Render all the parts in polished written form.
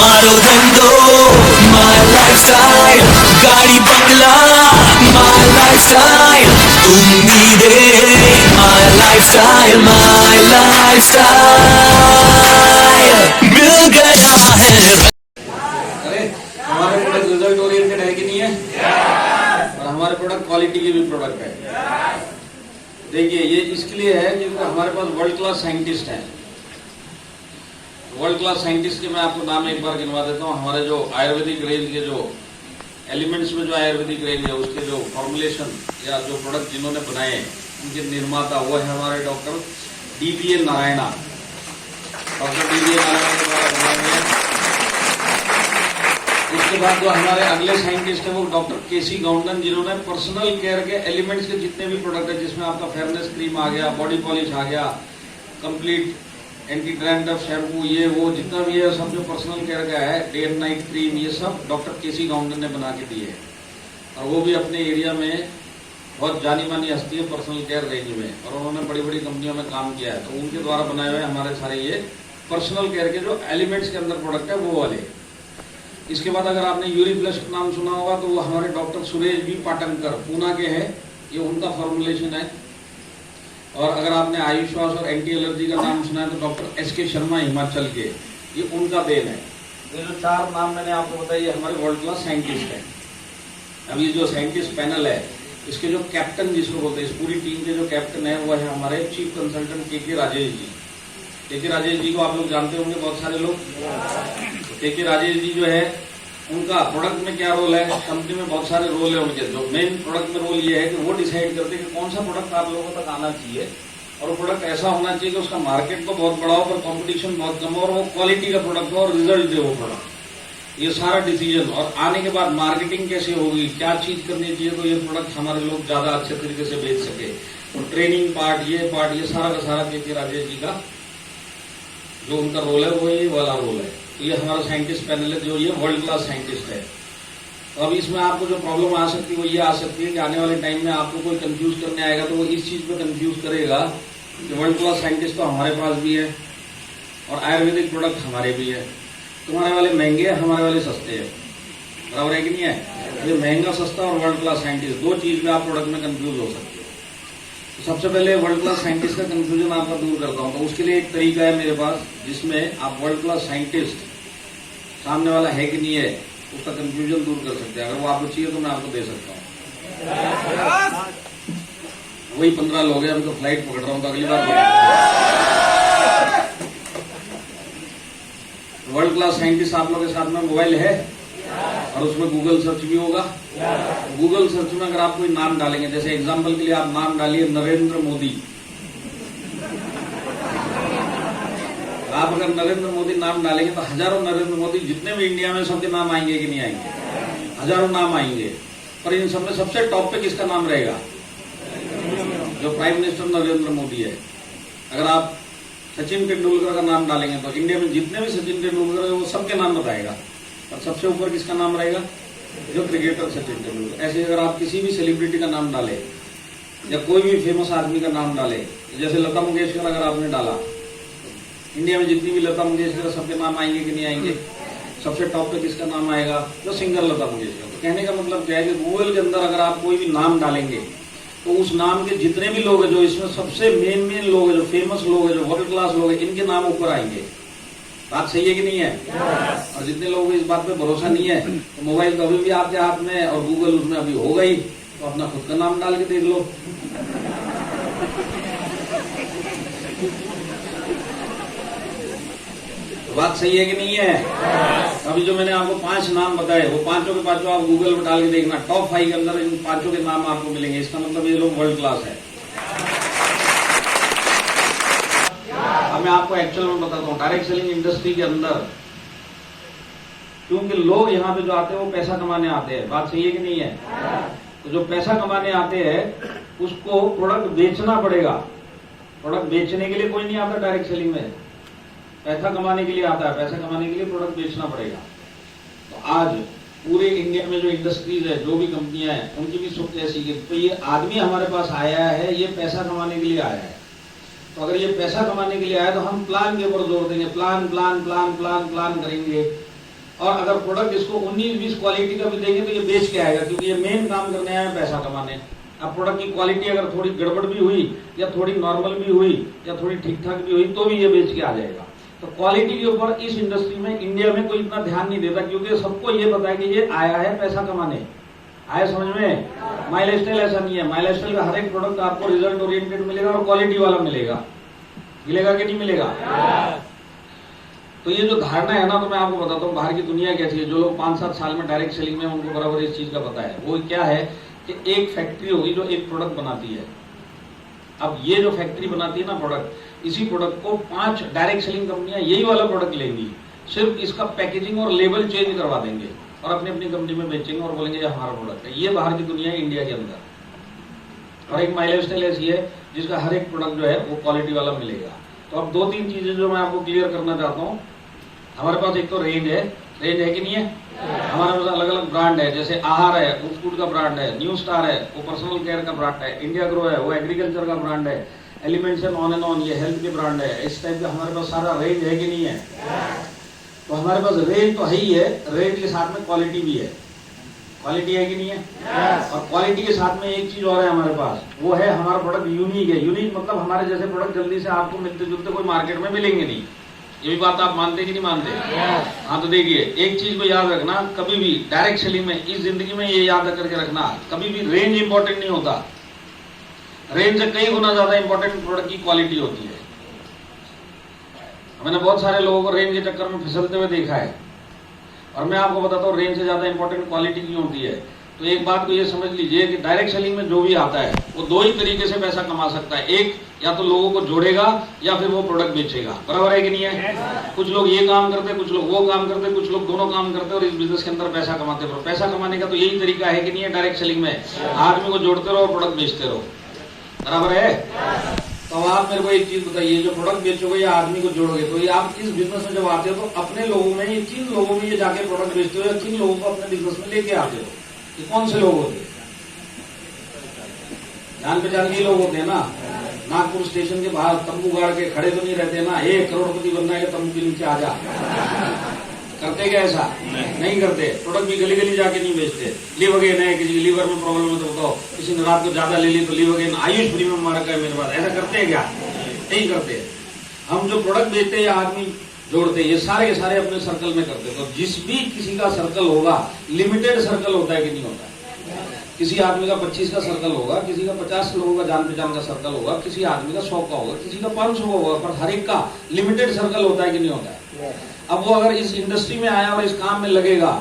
मारो धंधो my lifestyle, गाड़ी बंगला my lifestyle, उम्मीदें my lifestyle, मिल गया है। अरे हमारे प्रोडक्ट रिजल्ट ओरिएंटेड है कि नहीं है? और हमारे प्रोडक्ट क्वालिटी के भी प्रोडक्ट है। देखिए ये इसके लिए है क्योंकि हमारे पास वर्ल्ड क्लास साइंटिस्ट हैं। वर्ल्ड क्लास साइंटिस्ट के मैं आपको नाम एक बार गिनवा देता हूँ। हमारे जो आयुर्वेदिक रेंज के जो एलिमेंट्स में जो आयुर्वेदिक रेंज है उसके जो फॉर्मुलेशन या जो प्रोडक्ट जिन्होंने बनाए उनके निर्माता वो है हमारे doctor DBA Narayana. Doctor DBA Narayana के द्वारा बनाए हैं। उसके बाद जो हमारे अगले साइंटिस्ट है वो डॉक्टर KC गौंडन, जिन्होंने पर्सनल केयर के एलिमेंट्स के जितने भी प्रोडक्ट है जिसमें आपका फेयरनेस क्रीम आ गया, बॉडी पॉलिश आ गया, कंप्लीट एंटी डैंड्रफ शैम्पू, ये वो जितना भी है सब जो पर्सनल केयर का है, डे एंड नाइट क्रीम, ये सब डॉक्टर KC गौंडन ने बना के दिए है। और वो भी अपने एरिया में बहुत जानी मानी हस्ती है पर्सनल केयर रेंज में, और उन्होंने बड़ी बड़ी कंपनियों में काम किया है। तो उनके द्वारा बनाए हुए हमारे सारे ये पर्सनल केयर के जो एलिमेंट्स के अंदर प्रोडक्ट है वो वाले। इसके बाद अगर आपने यूरी प्लस का नाम सुना होगा तो वो हमारे डॉक्टर सुरेश B पाटनकर पूना के हैं, ये उनका फॉर्मुलेशन है। और अगर आपने आयुश्वास और एंटी एलर्जी का नाम सुना है तो डॉक्टर SK शर्मा हिमाचल के, ये उनका देन है। ये जो चार नाम मैंने आपको बताया ये हमारे वर्ल्ड क्लास साइंटिस्ट हैं। अब ये जो साइंटिस्ट पैनल है इसके जो कैप्टन जिसको बोलते हैं, इस पूरी टीम के जो कैप्टन है वो है हमारे chief consultant KK Rajesh ji. KK Rajesh ji को आप लोग जानते होंगे बहुत सारे लोग। KK राजेश जी जो है उनका प्रोडक्ट में क्या रोल है, कंपनी में बहुत सारे रोल है उनके। जो मेन प्रोडक्ट में रोल ये है कि वो डिसाइड करते हैं कि कौन सा प्रोडक्ट आप लोगों तक आना चाहिए, और वो प्रोडक्ट ऐसा होना चाहिए कि उसका मार्केट तो बहुत बड़ा हो पर कंपटीशन बहुत कम हो, और वो क्वालिटी का प्रोडक्ट हो और रिजल्ट दे वो प्रोडक्ट। ये सारा डिसीजन, और आने के बाद मार्केटिंग कैसे होगी, क्या चीज करनी चाहिए तो ये प्रोडक्ट हमारे लोग ज्यादा अच्छे तरीके से बेच सके, और ट्रेनिंग पार्ट ये सारा का सारा KK राजेश जी का जो उनका रोल है वो ये वाला रोल है। तो ये हमारा साइंटिस्ट पैनल है जो ये वर्ल्ड क्लास साइंटिस्ट है। तो अब इसमें आपको जो प्रॉब्लम आ सकती है वो ये आ सकती है कि आने वाले टाइम में आपको कोई कंफ्यूज करने आएगा तो वो इस चीज पे कंफ्यूज करेगा कि वर्ल्ड क्लास साइंटिस्ट तो हमारे पास भी है और आयुर्वेदिक प्रोडक्ट हमारे भी है, तुम्हारे वाले महंगे हैं हमारे वाले सस्ते हैं, बराबर है कि नहीं है? ये महंगा सस्ता और वर्ल्ड क्लास साइंटिस्ट दो चीज में आप प्रोडक्ट में कंफ्यूज हो सकते हो। तो सबसे पहले वर्ल्ड क्लास साइंटिस्ट का कंफ्यूजन आपका दूर करता हूँ। तो उसके लिए एक तरीका है मेरे पास जिसमें आप वर्ल्ड क्लास साइंटिस्ट सामने वाला है कि नहीं है उसका कंफ्यूजन दूर कर सकते हैं। अगर वो आपको चाहिए तो मैं आपको दे सकता हूँ। वही 15 लोग हैं, अभी तो फ्लाइट पकड़ रहा हूँ तो अगली बार वर्ल्ड क्लास साइंटिस्ट आप लोगों के साथ में मोबाइल है और उसमें गूगल सर्च भी होगा। गूगल सर्च में अगर आप कोई नाम डालेंगे, जैसे एग्जांपल के लिए आप नाम डालिए नरेंद्र मोदी, आप अगर नरेंद्र मोदी नाम डालेंगे तो हजारों नरेंद्र मोदी जितने भी इंडिया में सबके नाम आएंगे कि नहीं आएंगे? हजारों नाम आएंगे, पर इन सब में सबसे टॉप पे किसका नाम रहेगा? जो प्राइम मिनिस्टर नरेंद्र मोदी है। अगर आप सचिन तेंदुलकर का नाम डालेंगे तो इंडिया में जितने भी सचिन तेंदुलकर है वो सबके नाम बताएगा, और सबसे ऊपर किसका नाम रहेगा? जो क्रिकेटर सचिन तेंदुलकर। ऐसे अगर आप किसी भी सेलिब्रिटी का नाम डाले या कोई भी फेमस आदमी का नाम डाले, जैसे लता मंगेशकर अगर आपने डाला, इंडिया में जितनी भी लता मंगेशकर सबके नाम आएंगे कि नहीं आएंगे? सबसे टॉप पे किसका नाम आएगा? जो सिंगर लता मंगेशकर। तो कहने का मतलब क्या है कि गूगल के अंदर अगर आप कोई भी नाम डालेंगे तो उस नाम के जितने भी लोग हैं, जो इसमें सबसे मेन लोग हैं, जो फेमस लोग हैं, जो वर्ल्ड क्लास लोग हैं, इनके नाम ऊपर आएंगे। बात सही है कि नहीं है? और जितने लोगों को इस बात पे भरोसा नहीं है तो मोबाइल कभी भी आपके हाथ में और गूगल उसमें अभी होगा ही, तो अपना खुद का नाम डाल के देख लो। तो बात सही है कि नहीं है? अभी जो मैंने आपको 5 नाम बताए वो पांचों के पांचों आप गूगल पर डाल के देखना, टॉप 5 के अंदर इन पांचों के नाम आपको मिलेंगे। इसका मतलब ये लोग वर्ल्ड क्लास है। अब मैं आपको एक्चुअल में बताता हूँ, डायरेक्ट सेलिंग इंडस्ट्री के अंदर क्योंकि लोग यहाँ पे जो आते हैं वो पैसा कमाने आते हैं। बात सही है कि नहीं है? तो जो पैसा कमाने आते हैं उसको प्रोडक्ट बेचना पड़ेगा। प्रोडक्ट बेचने के लिए कोई नहीं आता डायरेक्ट सेलिंग में, पैसा कमाने के लिए आता है। पैसा कमाने के लिए प्रोडक्ट बेचना पड़ेगा। तो आज पूरे इंडिया में जो इंडस्ट्रीज है, जो भी कंपनियां हैं, उनकी भी सोच ऐसी कि तो ये आदमी हमारे पास आया है, ये पैसा कमाने के लिए आया है। तो अगर ये पैसा कमाने के लिए आया तो हम प्लान के ऊपर जोर देंगे, plan plan plan plan plan करेंगे। और अगर प्रोडक्ट इसको 19-20 क्वालिटी का भी देंगे तो ये बेच के आएगा, क्योंकि ये मेन काम करने आया है पैसा कमाने। अब प्रोडक्ट की क्वालिटी अगर थोड़ी गड़बड़ भी हुई या थोड़ी नॉर्मल भी हुई या थोड़ी ठीक ठाक भी हुई तो भी ये बेच के आ जाएगा। तो क्वालिटी के ऊपर इस इंडस्ट्री में इंडिया में कोई इतना ध्यान नहीं देता, क्योंकि सबको ये पता है कि ये आया है पैसा कमाने। आया समझ में? माई लाइफस्टाइल ऐसा नहीं है। माई लाइफस्टाइल का हर एक प्रोडक्ट आपको रिजल्ट ओरिएंटेड मिलेगा और क्वालिटी वाला मिलेगा। मिलेगा कि नहीं मिलेगा? तो ये जो धारणा है ना, तो मैं आपको बताता हूँ बाहर की दुनिया कैसी है। जो लोग 5-7 साल में डायरेक्ट सेलिंग में, उनको बराबर इस चीज का पता है। वो क्या है कि एक फैक्ट्री होगी जो एक प्रोडक्ट बनाती है। अब ये जो फैक्ट्री बनाती है ना प्रोडक्ट, इसी प्रोडक्ट को 5 डायरेक्ट सेलिंग कंपनियां यही वाला प्रोडक्ट लेंगी, सिर्फ इसका पैकेजिंग और लेबल चेंज करवा देंगे और अपनी अपनी कंपनी में बेचेंगे और बोलेंगे ये हमारा प्रोडक्ट है। ये बाहर की दुनिया है इंडिया के अंदर। और एक माई लाइफस्टाइल ऐसी है जिसका हर एक प्रोडक्ट जो है वो क्वालिटी वाला मिलेगा। तो अब 2-3 चीजें जो मैं आपको क्लियर करना चाहता हूँ। हमारे पास एक तो रेंज है कि नहीं है? हमारे पास अलग अलग ब्रांड है, जैसे आहार है वो फूड का ब्रांड है, न्यू स्टार है वो पर्सनल केयर का ब्रांड है, इंडिया ग्रो है वो एग्रीकल्चर का ब्रांड है, elements and on and on ये हेल्थ के ब्रांड है। इस टाइप का हमारे पास सारा रेंज है कि नहीं है? तो हमारे पास रेंज तो है ही है, रेंज के साथ में क्वालिटी भी है। क्वालिटी है कि नहीं है? और क्वालिटी के साथ में एक चीज और है हमारे पास, वो है हमारा प्रोडक्ट यूनिक है। यूनिक मतलब हमारे जैसे प्रोडक्ट जल्दी से आपको मिलते जुलते कोई मार्केट में मिलेंगे नहीं। ये भी बात आप मानते कि नहीं मानते? हाँ, तो देखिए एक चीज को याद रखना, कभी भी डायरेक्ट सेलिंग में, इस जिंदगी में ये याद करके रखना, कभी भी रेंज इंपॉर्टेंट नहीं होता। रेंज से कई गुना ज्यादा इंपॉर्टेंट प्रोडक्ट की क्वालिटी होती है। मैंने बहुत सारे लोगों को रेंज के चक्कर में फिसलते हुए देखा है, और मैं आपको बताता हूँ रेंज से ज्यादा इंपॉर्टेंट क्वालिटी क्यों होती है। तो एक बात को ये समझ लीजिए कि डायरेक्ट सेलिंग में जो भी आता है वो 2 ही तरीके से पैसा कमा सकता है। एक, या तो लोगों को जोड़ेगा या फिर वो प्रोडक्ट बेचेगा। बराबर है कि नहीं है? कुछ लोग ये काम करते, कुछ लोग वो काम करते, कुछ लोग दोनों काम करते और इस बिजनेस के अंदर पैसा कमाते रहो। पैसा कमाने का तो यही तरीका है कि नहीं है डायरेक्ट सेलिंग में? आदमी को जोड़ते रहो, प्रोडक्ट बेचते रहो। बराबर है? तो आप मेरे को एक चीज बताइए, जो प्रोडक्ट बेचोगे या आदमी को जोड़ोगे, तो ये आप इस बिजनेस में जब आते हो तो अपने लोगों में, ये किन लोगों में ये जाके प्रोडक्ट बेचते हो या किन लोगों को अपने बिजनेस में लेके आते हो? ये कौन से लोग होते हैं? जान पहचान के लोग होते हैं ना। नागपुर स्टेशन के बाहर तंबू गाड़ के खड़े तो नहीं रहते ना, 1 करोड़पति बनना है तंबू के नीचे आ जा। करते क्या ऐसा? नहीं करते। प्रोडक्ट भी गली गली जाके नहीं बेचते। लिवोगेन है, किसी लीवर में प्रॉब्लम है तो बताओ, किसी ने रात को ज्यादा ले ली तो लिवोगेन आयुष फ्री में मारा है मेरे पास, ऐसा करते हैं क्या? नहीं करते। हम जो प्रोडक्ट बेचते हैं या आदमी जोड़ते हैं, ये सारे के सारे अपने सर्कल में करते हैं। तो जिस भी किसी का सर्कल होगा, लिमिटेड सर्कल होता है कि नहीं होता है? किसी आदमी का 25 का सर्कल होगा, किसी का 50 लोगों का जान पहचान का सर्कल होगा, किसी आदमी का 100 का होगा, किसी का 500 का होगा, पर हर एक का लिमिटेड सर्कल होता है कि नहीं होता है? अब वो अगर इस इंडस्ट्री में आया और इस काम में लगेगा,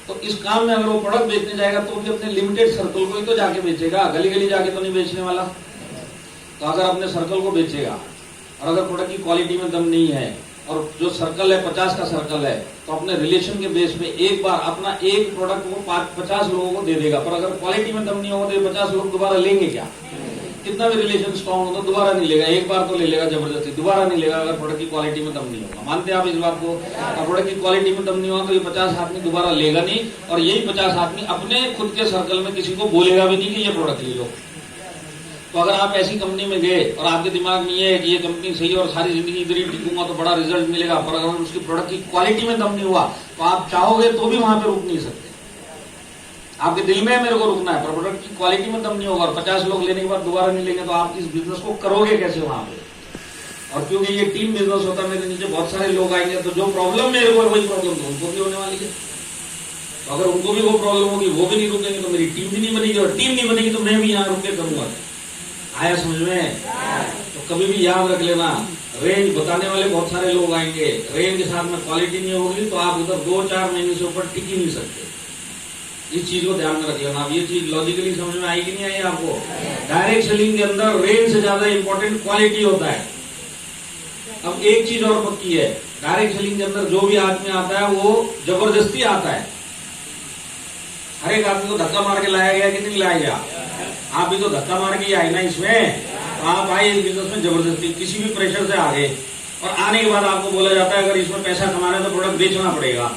तो इस काम में अगर वो प्रोडक्ट बेचने जाएगा तो भी अपने लिमिटेड सर्कल को ही तो जाके बेचेगा, गली गली जाके तो नहीं बेचने वाला। तो अगर अपने सर्कल को बेचेगा और अगर प्रोडक्ट की क्वालिटी में दम नहीं है और जो सर्कल है 50 का सर्कल है, तो अपने रिलेशन के बेस पे एक बार अपना एक प्रोडक्ट वो 50 लोगों को दे देगा। पर अगर क्वालिटी में दम नहीं होगा तो ये 50 लोग दोबारा लेंगे क्या? कितना भी रिलेशन स्ट्रॉन्ग हो तो दोबारा नहीं लेगा। एक बार तो ले लेगा जबरदस्ती, दोबारा नहीं लेगा अगर प्रोडक्ट की क्वालिटी में दम नहीं होगा। मानते हैं आप इस बात को? और प्रोडक्ट की क्वालिटी में दम नहीं होगा तो ये 50 आदमी दोबारा लेगा नहीं, और यही 50 आदमी अपने खुद के सर्कल में किसी को बोलेगा भी नहीं कि ये प्रोडक्ट ले लो। तो अगर आप ऐसी कंपनी में गए और आपके दिमाग में ये है कि ये कंपनी सही है और सारी जिंदगी इधर ही टिकूंगा तो बड़ा रिजल्ट मिलेगा, पर अगर उसकी प्रोडक्ट की क्वालिटी में दम नहीं हुआ तो आप चाहोगे तो भी वहां पे रुक नहीं सकते। आपके दिल में मेरे को रुकना है, पर प्रोडक्ट की क्वालिटी में दम नहीं होगा और 50 लोग लेने के बाद दोबारा नहीं लेंगे, तो आप इस बिजनेस को करोगे कैसे वहां पे? और क्योंकि ये टीम बिजनेस होता है, मेरे नीचे बहुत सारे लोग आएंगे, तो जो प्रॉब्लम मेरे को वही प्रॉब्लम तो उनको भी होने वाली है। तो अगर उनको भी वो प्रॉब्लम होगी, वो भी नहीं रुकेंगे, तो मेरी टीम भी नहीं बनेगी, और टीम नहीं बनेगी तो मैं भी यहाँ रुक के करूंगा। आया समझ में? तो कभी भी याद रख लेना, रेंज बताने वाले बहुत सारे लोग आएंगे, रेंज के साथ में क्वालिटी नहीं होगी तो आप उधर 2-4 महीने से ऊपर टिक ही नहीं सकते। इस चीज को ध्यान में रख लेना। अब ये चीज लॉजिकली समझ में आएगी नहीं आई आपको? डायरेक्ट सेलिंग के अंदर रेंज से ज्यादा इंपॉर्टेंट क्वालिटी होता है। अब एक चीज और पक्की है, डायरेक्ट सेलिंग के अंदर जो भी आदमी आता है वो जबरदस्ती आता है। हर एक आदमी को धक्का मार के लाया गया कि नहीं लाया गया? आप भी तो धक्का मार के आए ना इसमें। तो आप आए इस बिजनेस में जबरदस्ती, किसी भी प्रेशर से आ गए, और आने के बाद आपको बोला जाता है अगर इसमें पैसा कमाना है तो प्रोडक्ट बेचना पड़ेगा।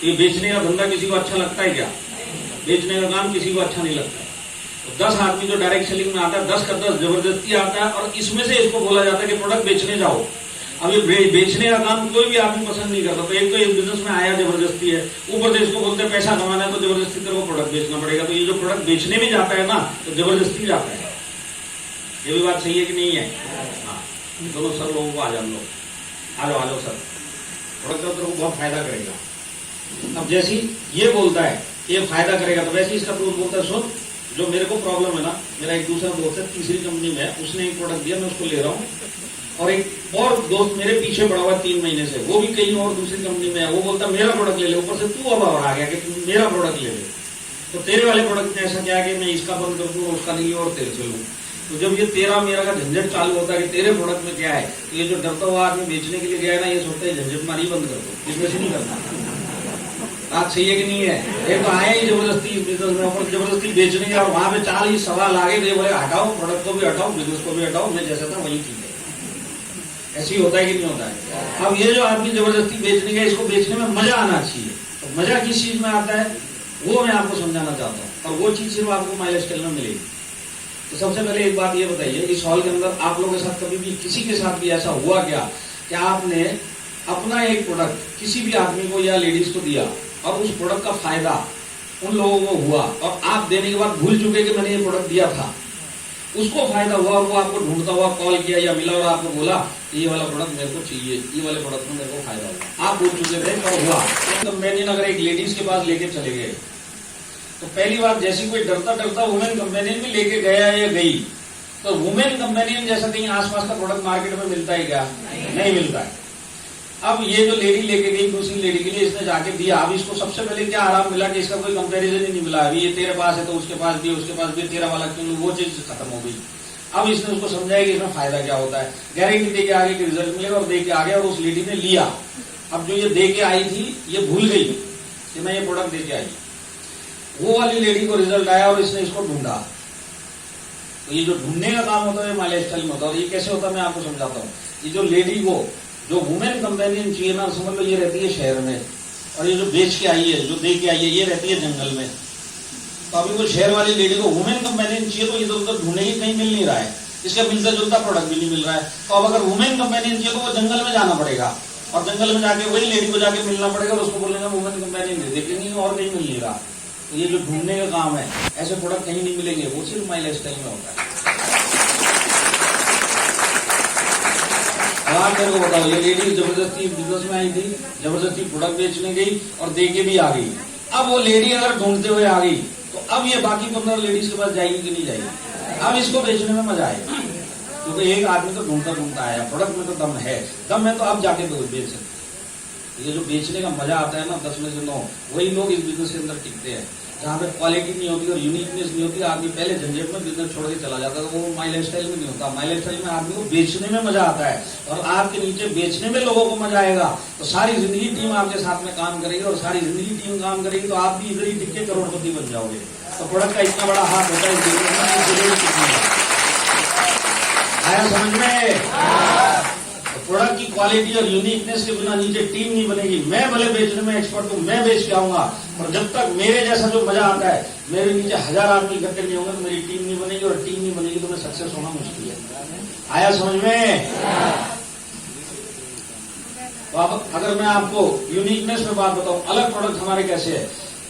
ये बेचने का धंधा किसी को अच्छा लगता है क्या? बेचने का काम किसी को अच्छा नहीं लगता है। तो 10 आदमी जो डायरेक्ट सेलिंग में आता है, 10 का 10 जबरदस्ती आता है, और इसमें से इसको बोला जाता है कि प्रोडक्ट बेचने जाओ। अब ये बेचने का काम कोई भी आदमी पसंद नहीं करता। तो एक तो इस बिजनेस में आया जबरदस्ती है, ऊपर से इसको बोलते हैं पैसा कमाना है तो जबरदस्ती तेरे को प्रोडक्ट बेचना पड़ेगा। तो ये जो प्रोडक्ट बेचने में जाता है ना तो जबरदस्ती जाता है। ये भी बात सही है कि नहीं है? हाँ, दोनों सर लोगों को आ जाओ, आ जाओ सर, प्रोडक्ट तेरे को बहुत फायदा करेगा। अब जैसे ये बोलता है ये फायदा करेगा तो वैसे इसका दोस्त बोलता है सुन, जो मेरे को प्रॉब्लम है ना, मेरा एक दूसरा दोस्त है तीसरी कंपनी में है, उसने एक प्रोडक्ट दिया, मैं उसको ले रहा हूँ, और एक और दोस्त मेरे पीछे पड़ा हुआ 3 महीने से, वो भी कहीं और दूसरी कंपनी में है, वो बोलता मेरा प्रोडक्ट ले ले, ऊपर से तू अब और आ गया कि तू मेरा प्रोडक्ट ले ले। तो तेरे वाले प्रोडक्ट में ऐसा क्या है कि मैं इसका बंद कर दूँ, उसका नहीं और तेरे से लूँ। तो जब ये तेरा मेरा का झंझट चालू होता है कि तेरे प्रोडक्ट में क्या है, तो ये जो डरता हुआ आदमी बेचने के लिए गया है ना, ये सोचता है झंझट मारी बंद कर दो, बिजनेस ही नहीं करना। बात सही है कि नहीं है? एक तो आया ही जबरदस्ती बिजनेस में, ऊपर जबरदस्ती बेचने का, और वहां पे 40 सवाल आगे थे, बोले हटाओ प्रोडक्ट को भी हटाओ, बिजनेस को भी हटाओ, मैं जैसा था वही ठीक है। ऐसे ही होता है कि नहीं होता है? अब ये जो आदमी जबरदस्ती बेचने का, इसको बेचने में मजा आना चाहिए। तो मजा किस चीज में आता है वो मैं आपको समझाना चाहता हूँ, और वो चीज सिर्फ आपको माइलेज स्टाइल में मिलेगी। तो सबसे पहले एक बात ये बताइए, इस हॉल के अंदर आप लोगों के साथ कभी भी किसी के साथ भी ऐसा हुआ क्या कि आपने अपना एक प्रोडक्ट किसी भी आदमी को या लेडीज को दिया और उस प्रोडक्ट का फायदा उन लोगों को हुआ, और आप देने के बाद भूल चुके कि मैंने ये प्रोडक्ट दिया था, उसको फायदा हुआ और वो आपको ढूंढता हुआ कॉल किया या मिला और आपको बोला ये वाला प्रोडक्ट मेरे को चाहिए, ये वाले प्रोडक्ट में मेरे को फायदा हुआ, आप भूल चुके थे और हुआ। कंपेनियन अगर एक लेडीज के पास लेके चले गए, तो पहली बात, जैसी कोई डरता डरता वुमेन कंपेनियन भी लेके गया या गई, तो वुमेन कंपेनियन जैसा कहीं आसपास का प्रोडक्ट मार्केट में मिलता है क्या? नहीं मिलता है। अब ये जो लेडी लेके गई दूसरी लेडी के लिए, इसने जाके दिया, अब इसको सबसे पहले क्या आराम मिला कि इसका कोई कंपैरिजन ही नहीं मिला। अभी ये तेरे पास है तो उसके पास भी, उसके पास भी, तेरा वाला क्यों, वो चीज खत्म हो गई। अब इसने उसको समझाया कि इसमें फायदा क्या होता है, गारंटी दे के आगे के रिजल्ट मिलेगा, और दे के आगे, और उस लेडी ने लिया। अब जो ये दे के आई थी ये भूल गई कि मैं ये प्रोडक्ट दे के आई, वो वाली लेडी को रिजल्ट आया और इसने इसको ढूंढा। तो ये जो ढूंढने का काम होता है माइलेज स्टाइल में होता है। और ये कैसे होता है मैं आपको समझाता हूँ। ये जो लेडी को जो वुमेन कंपेनियन चाहिए ना, समझ लो ये रहती है शहर में, और ये जो बेच के आई है, जो दे के आई है, ये रहती है जंगल में। तो अभी वो शहर वाली लेडी को वुमेन कंपेनियन चाहिए, तो इधर उधर ढूंढेगी, कहीं मिल नहीं रहा है, इसका मिलता जुलता प्रोडक्ट भी नहीं मिल रहा है। तो अब अगर वुमेन कंपेनियन चाहिए तो वो जंगल में जाना पड़ेगा, और जंगल में जाके वही लेडी को जाके मिलना पड़ेगा, और उसको बोलेगा वुमेन कंपेनियन दे, लेकिन और कहीं मिल नहीं रहा। तो ये जो ढूंढने का काम है, ऐसे प्रोडक्ट कहीं नहीं मिलेंगे, वो सिर्फ माइलेज स्टाइल में होता है। आप मेरे को बताओ, ये लेडी जबरदस्ती बिजनेस में आई थी, जबरदस्ती प्रोडक्ट बेचने गई और दे के भी आ गई। अब वो लेडी अगर ढूंढते हुए आ गई, तो अब ये बाकी 15 लेडीज के पास जाएगी कि नहीं जाएगी? अब इसको बेचने में मजा आएगा, क्योंकि एक आदमी तो ढूंढता ढूंढता आया, प्रोडक्ट में तो दम है, तो अब जाके बेच सकते। ये जो बेचने का मजा आता है ना, 10 में से 9 वही लोग इस बिजनेस के अंदर टिकते हैं। जहाँ पे क्वालिटी नहीं होती और यूनिकनेस नहीं होती, आदमी पहले झंझट में बिजनेस छोड़ के चला जाता है। तो वो माइलेज स्टाइल में नहीं होता। माइलेज स्टाइल में आदमी को बेचने में मजा आता है, और आपके नीचे बेचने में लोगों को मजा आएगा, तो सारी जिंदगी टीम आपके साथ में काम करेगी, और सारी जिंदगी टीम काम करेगी, तो आप भी इधर ही टिक के करोड़पति बन जाओगे। तो प्रोडक्ट का इतना बड़ा हाथ होता है आया समझ में? प्रोडक्ट की क्वालिटी और यूनिकनेस के बिना नीचे टीम नहीं बनेगी। मैं भले बेचने में एक्सपर्ट हूं, मैं बेच के आऊंगा, और जब तक मेरे जैसा जो मजा आता है, मेरे नीचे 1000 आदमी इकट्ठे नहीं होंगे, तो मेरी टीम नहीं बनेगी, और टीम नहीं बनेगी तो मैं सक्सेस होना मुश्किल है। आया समझ में? तो अब अगर मैं आपको यूनिकनेस में बात बताऊं, अलग प्रोडक्ट हमारे कैसे है,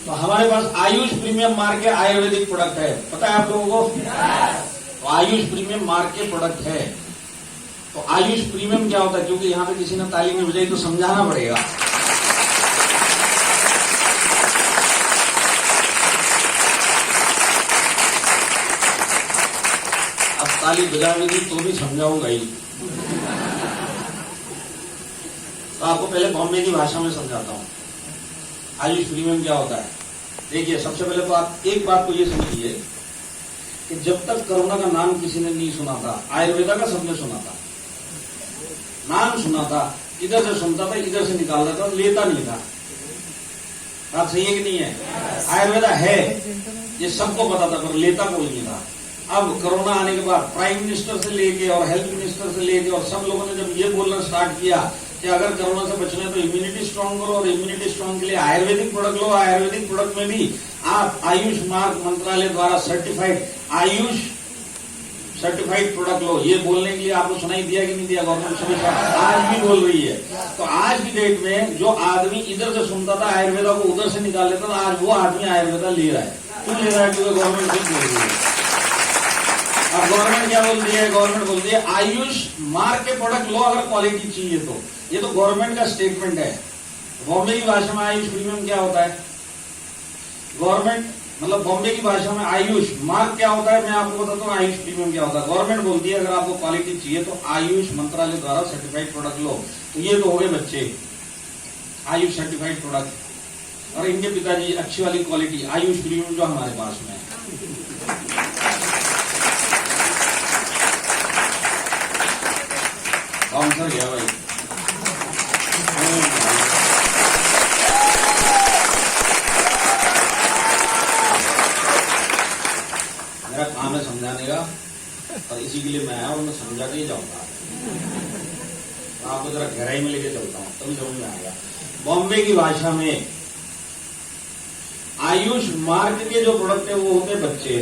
तो हमारे पास आयुष प्रीमियम मार्क के आयुर्वेदिक प्रोडक्ट है, पता है आप लोगों को? तो आयुष प्रीमियम मार्क के प्रोडक्ट है। तो आयुष प्रीमियम क्या होता है? क्योंकि यहाँ पे किसी ने ताली नहीं बजाई तो समझाना पड़ेगा। अब ताली बजाएगी तो भी समझाऊंगा ही। तो आपको पहले बॉम्बे की भाषा में समझाता हूँ आयुष प्रीमियम क्या होता है। देखिए, सबसे पहले तो आप एक बात को ये समझिए कि जब तक कोरोना का नाम किसी ने नहीं सुना था, आयुर्वेदा का सबने सुना था, नाम सुना था, इधर से सुनता था, इधर से निकालता था, लेता नहीं था। बात सही है कि नहीं है? आयुर्वेदा है, ये सबको पता था, पर लेता कोई नहीं था। अब कोरोना आने के बाद प्राइम मिनिस्टर से लेके और हेल्थ मिनिस्टर से लेके और सब लोगों ने जब ये बोलना स्टार्ट किया कि अगर कोरोना से बचना है तो इम्यूनिटी स्ट्रांग करो, और इम्यूनिटी स्ट्रांग के लिए आयुर्वेदिक प्रोडक्ट लो। आयुर्वेदिक प्रोडक्ट में भी आप आयुष मार्ग मंत्रालय द्वारा सर्टिफाइड आयुष सर्टिफाइड प्रोडक्ट लो, ये बोलने के लिए आपको सुनाई दिया कि नहीं दिया? गवर्नमेंट हमेशा आज भी बोल रही है। तो आज की डेट में जो आदमी इधर से सुनता था आयुर्वेदा को उधर से निकाल लेता था, आज वो आदमी आयुर्वेदा ले रहा है। क्यों ले रहा है? क्योंकि गवर्नमेंट खुद बोल रही है। अब गवर्नमेंट क्या बोलती है? गवर्नमेंट बोलती है आयुष मार्क के प्रोडक्ट लो अगर क्वालिटी चाहिए तो। ये तो गवर्नमेंट का स्टेटमेंट है। बॉम्बे की भाषा में आयुष प्रीमियम क्या होता है? गवर्नमेंट मतलब बॉम्बे की भाषा में आयुष मार्क क्या होता है, मैं आपको बताता हूँ आयुष प्रीमियम क्या होता है। गवर्नमेंट बोलती है अगर आपको क्वालिटी चाहिए तो आयुष मंत्रालय द्वारा सर्टिफाइड प्रोडक्ट लो। तो ये तो हो गए बच्चे आयुष सर्टिफाइड प्रोडक्ट, और इनके पिताजी अच्छी वाली क्वालिटी आयुष प्रीमियम जो हमारे पास में है। बाउंसर गया भाई। मेरा काम है समझाने का, और इसी के लिए मैं आया और मैं समझा के ही जाऊंगा। आपको जरा गहराई में लेके चलता हूं तभी समझ में आएगा। बॉम्बे की भाषा में आयुष मार्ग के जो प्रोडक्ट है वो होते हैं बच्चे,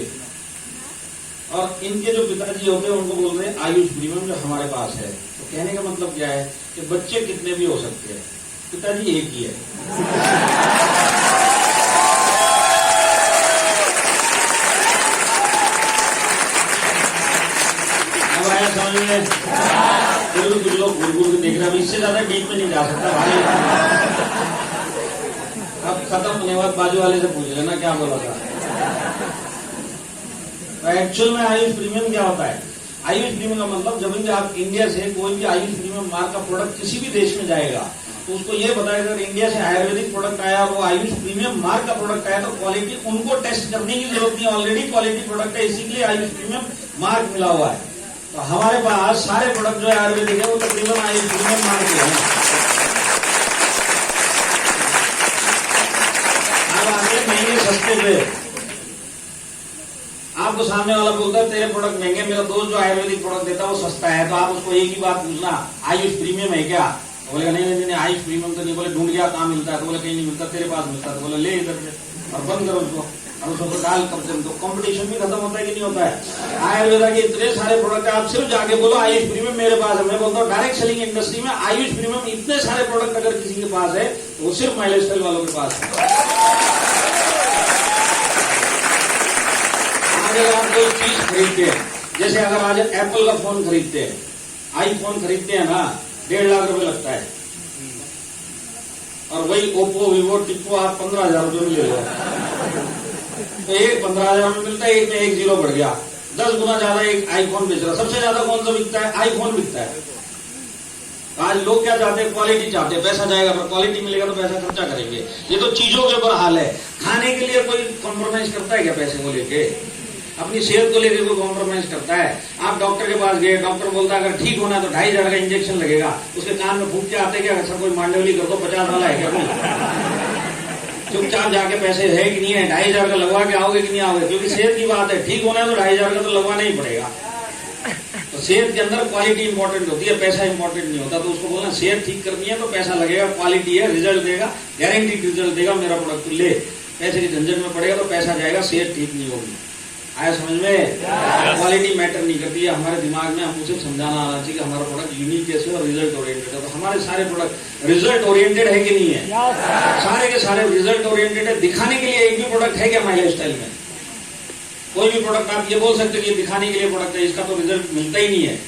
और इनके जो पिताजी होते हैं उनको बोल रहे हैं आयुष प्रीमियम जो हमारे पास है। तो कहने का मतलब क्या है कि बच्चे कितने भी हो सकते हैं, पिताजी एक ही है। अब आया समझ में? फिर भी कुछ लोग घूर के देख रहे हैं, इससे ज्यादा डीप में नहीं जा सकता भाई। अब खत्म होने बाद बाजू वाले से पूछ लेना क्या बोला था। एक्चुअल में आयुष प्रीमियम क्या होता है? आयुष प्रीमियम का मतलब जब भी आप इंडिया से कोई भी आयुष प्रीमियम मार्क का प्रोडक्ट किसी भी देश में जाएगा तो उसको ये बताएगा अगर इंडिया से आयुर्वेदिक प्रोडक्ट आया और वो आयुष प्रीमियम मार्क का प्रोडक्ट आया तो क्वालिटी उनको टेस्ट करने की जरूरत नहीं, ऑलरेडी क्वालिटी प्रोडक्ट है, इसीलिए आयुष प्रीमियम मार्क मिला हुआ है। तो हमारे पास सारे प्रोडक्ट जो है आयुर्वेदिक है वो तकरीबन आयुष प्रीमियम मार्क के हैं। अब आगे महंगे सस्ते पे आपको सामने वाला बोलता है तेरे प्रोडक्ट महंगे, मेरा दोस्त जो आयुर्वेदिक प्रोडक्ट देता है वो सस्ता है। तो आप उसको एक ही बात पूछना आयुष प्रीमियम है क्या? तो बोलेगा नहीं आयुष प्रीमियम तो नहीं। बोले ढूंढ गया कहाँ मिलता है? तो बोले कहीं नहीं मिलता, तेरे पास मिलता है। तो बोले ले इधर से और बंद करो उसको, और उसको डाल करते हैं। तो कंपटीशन भी खत्म होता है कि नहीं होता है? आयुर्वेदा के इतने सारे प्रोडक्ट है, आप सिर्फ जाके बोलो आयुष प्रीमियम मेरे पास है। मैं बोलता हूँ डायरेक्ट सेलिंग इंडस्ट्री में आयुष प्रीमियम इतने सारे प्रोडक्ट अगर किसी के पास है तो वो सिर्फ माइलेज स्टाइल वालों के पास है। अगर आप कोई चीज खरीदते हैं, जैसे अगर आज एप्पल का फोन खरीदते हैं, आईफोन खरीदते हैं ना, 1.5 लाख रुपए लगता है, और वही ओप्पो वीवो टिप्पो आप 15,000 रुपये में ले लो तो एक 15,000 में मिलता है, एक में 1 जीरो बढ़ गया, 10 गुना ज्यादा एक आईफोन बेच रहा। सबसे ज्यादा कौन सा बिकता है? आईफोन बिकता है। आज लोग क्या चाहते हैं? क्वालिटी चाहते हैं। पैसा जाएगा पर क्वालिटी मिलेगा तो पैसा खर्चा करेंगे। ये तो चीजों के ऊपर हाल है। खाने के लिए कोई कॉम्प्रोमाइज करता है क्या? पैसे को लेके अपनी सेहत को लेकर कोई कॉम्प्रोमाइज करता है? आप डॉक्टर के पास गए, डॉक्टर बोलता है अगर ठीक होना है तो 2,500 का इंजेक्शन लगेगा। उसके कान में फूंक के आते क्या? सर कोई मांडवली कर दो, 50 वाला है क्या कोई? चुपचाप जाके पैसे है कि नहीं है, 2,500 का लगवा के आओगे कि नहीं आओगे? क्योंकि सेहत की बात है, ठीक होना है तो 2,500 का तो लगवाना ही पड़ेगा। तो सेहत के अंदर क्वालिटी इंपॉर्टेंट होती है, पैसा इंपॉर्टेंट नहीं होता। तो उसको बोलना सेहत ठीक करनी है तो पैसा लगेगा, क्वालिटी है, रिजल्ट देगा, गारंटीड रिजल्ट देगा, मेरा प्रोडक्ट ले। पैसे की झंझट में पड़ेगा तो पैसा जाएगा, सेहत ठीक नहीं होगी। आया समझ में? क्वालिटी मैटर नहीं करती है। हमारे दिमाग में हमको सिर्फ समझाना आना चाहिए कि हमारा प्रोडक्ट यूनिक कैसे और रिजल्ट ओरिएंटेड है। तो हमारे सारे प्रोडक्ट रिजल्ट ओरिएंटेड है कि नहीं है? सारे के सारे रिजल्ट ओरिएंटेड है। दिखाने के लिए एक भी प्रोडक्ट है क्या माइलेज स्टाइल में? कोई भी प्रोडक्ट आप ये बोल सकते कि दिखाने के लिए प्रोडक्ट है, इसका तो रिजल्ट मिलता ही नहीं है।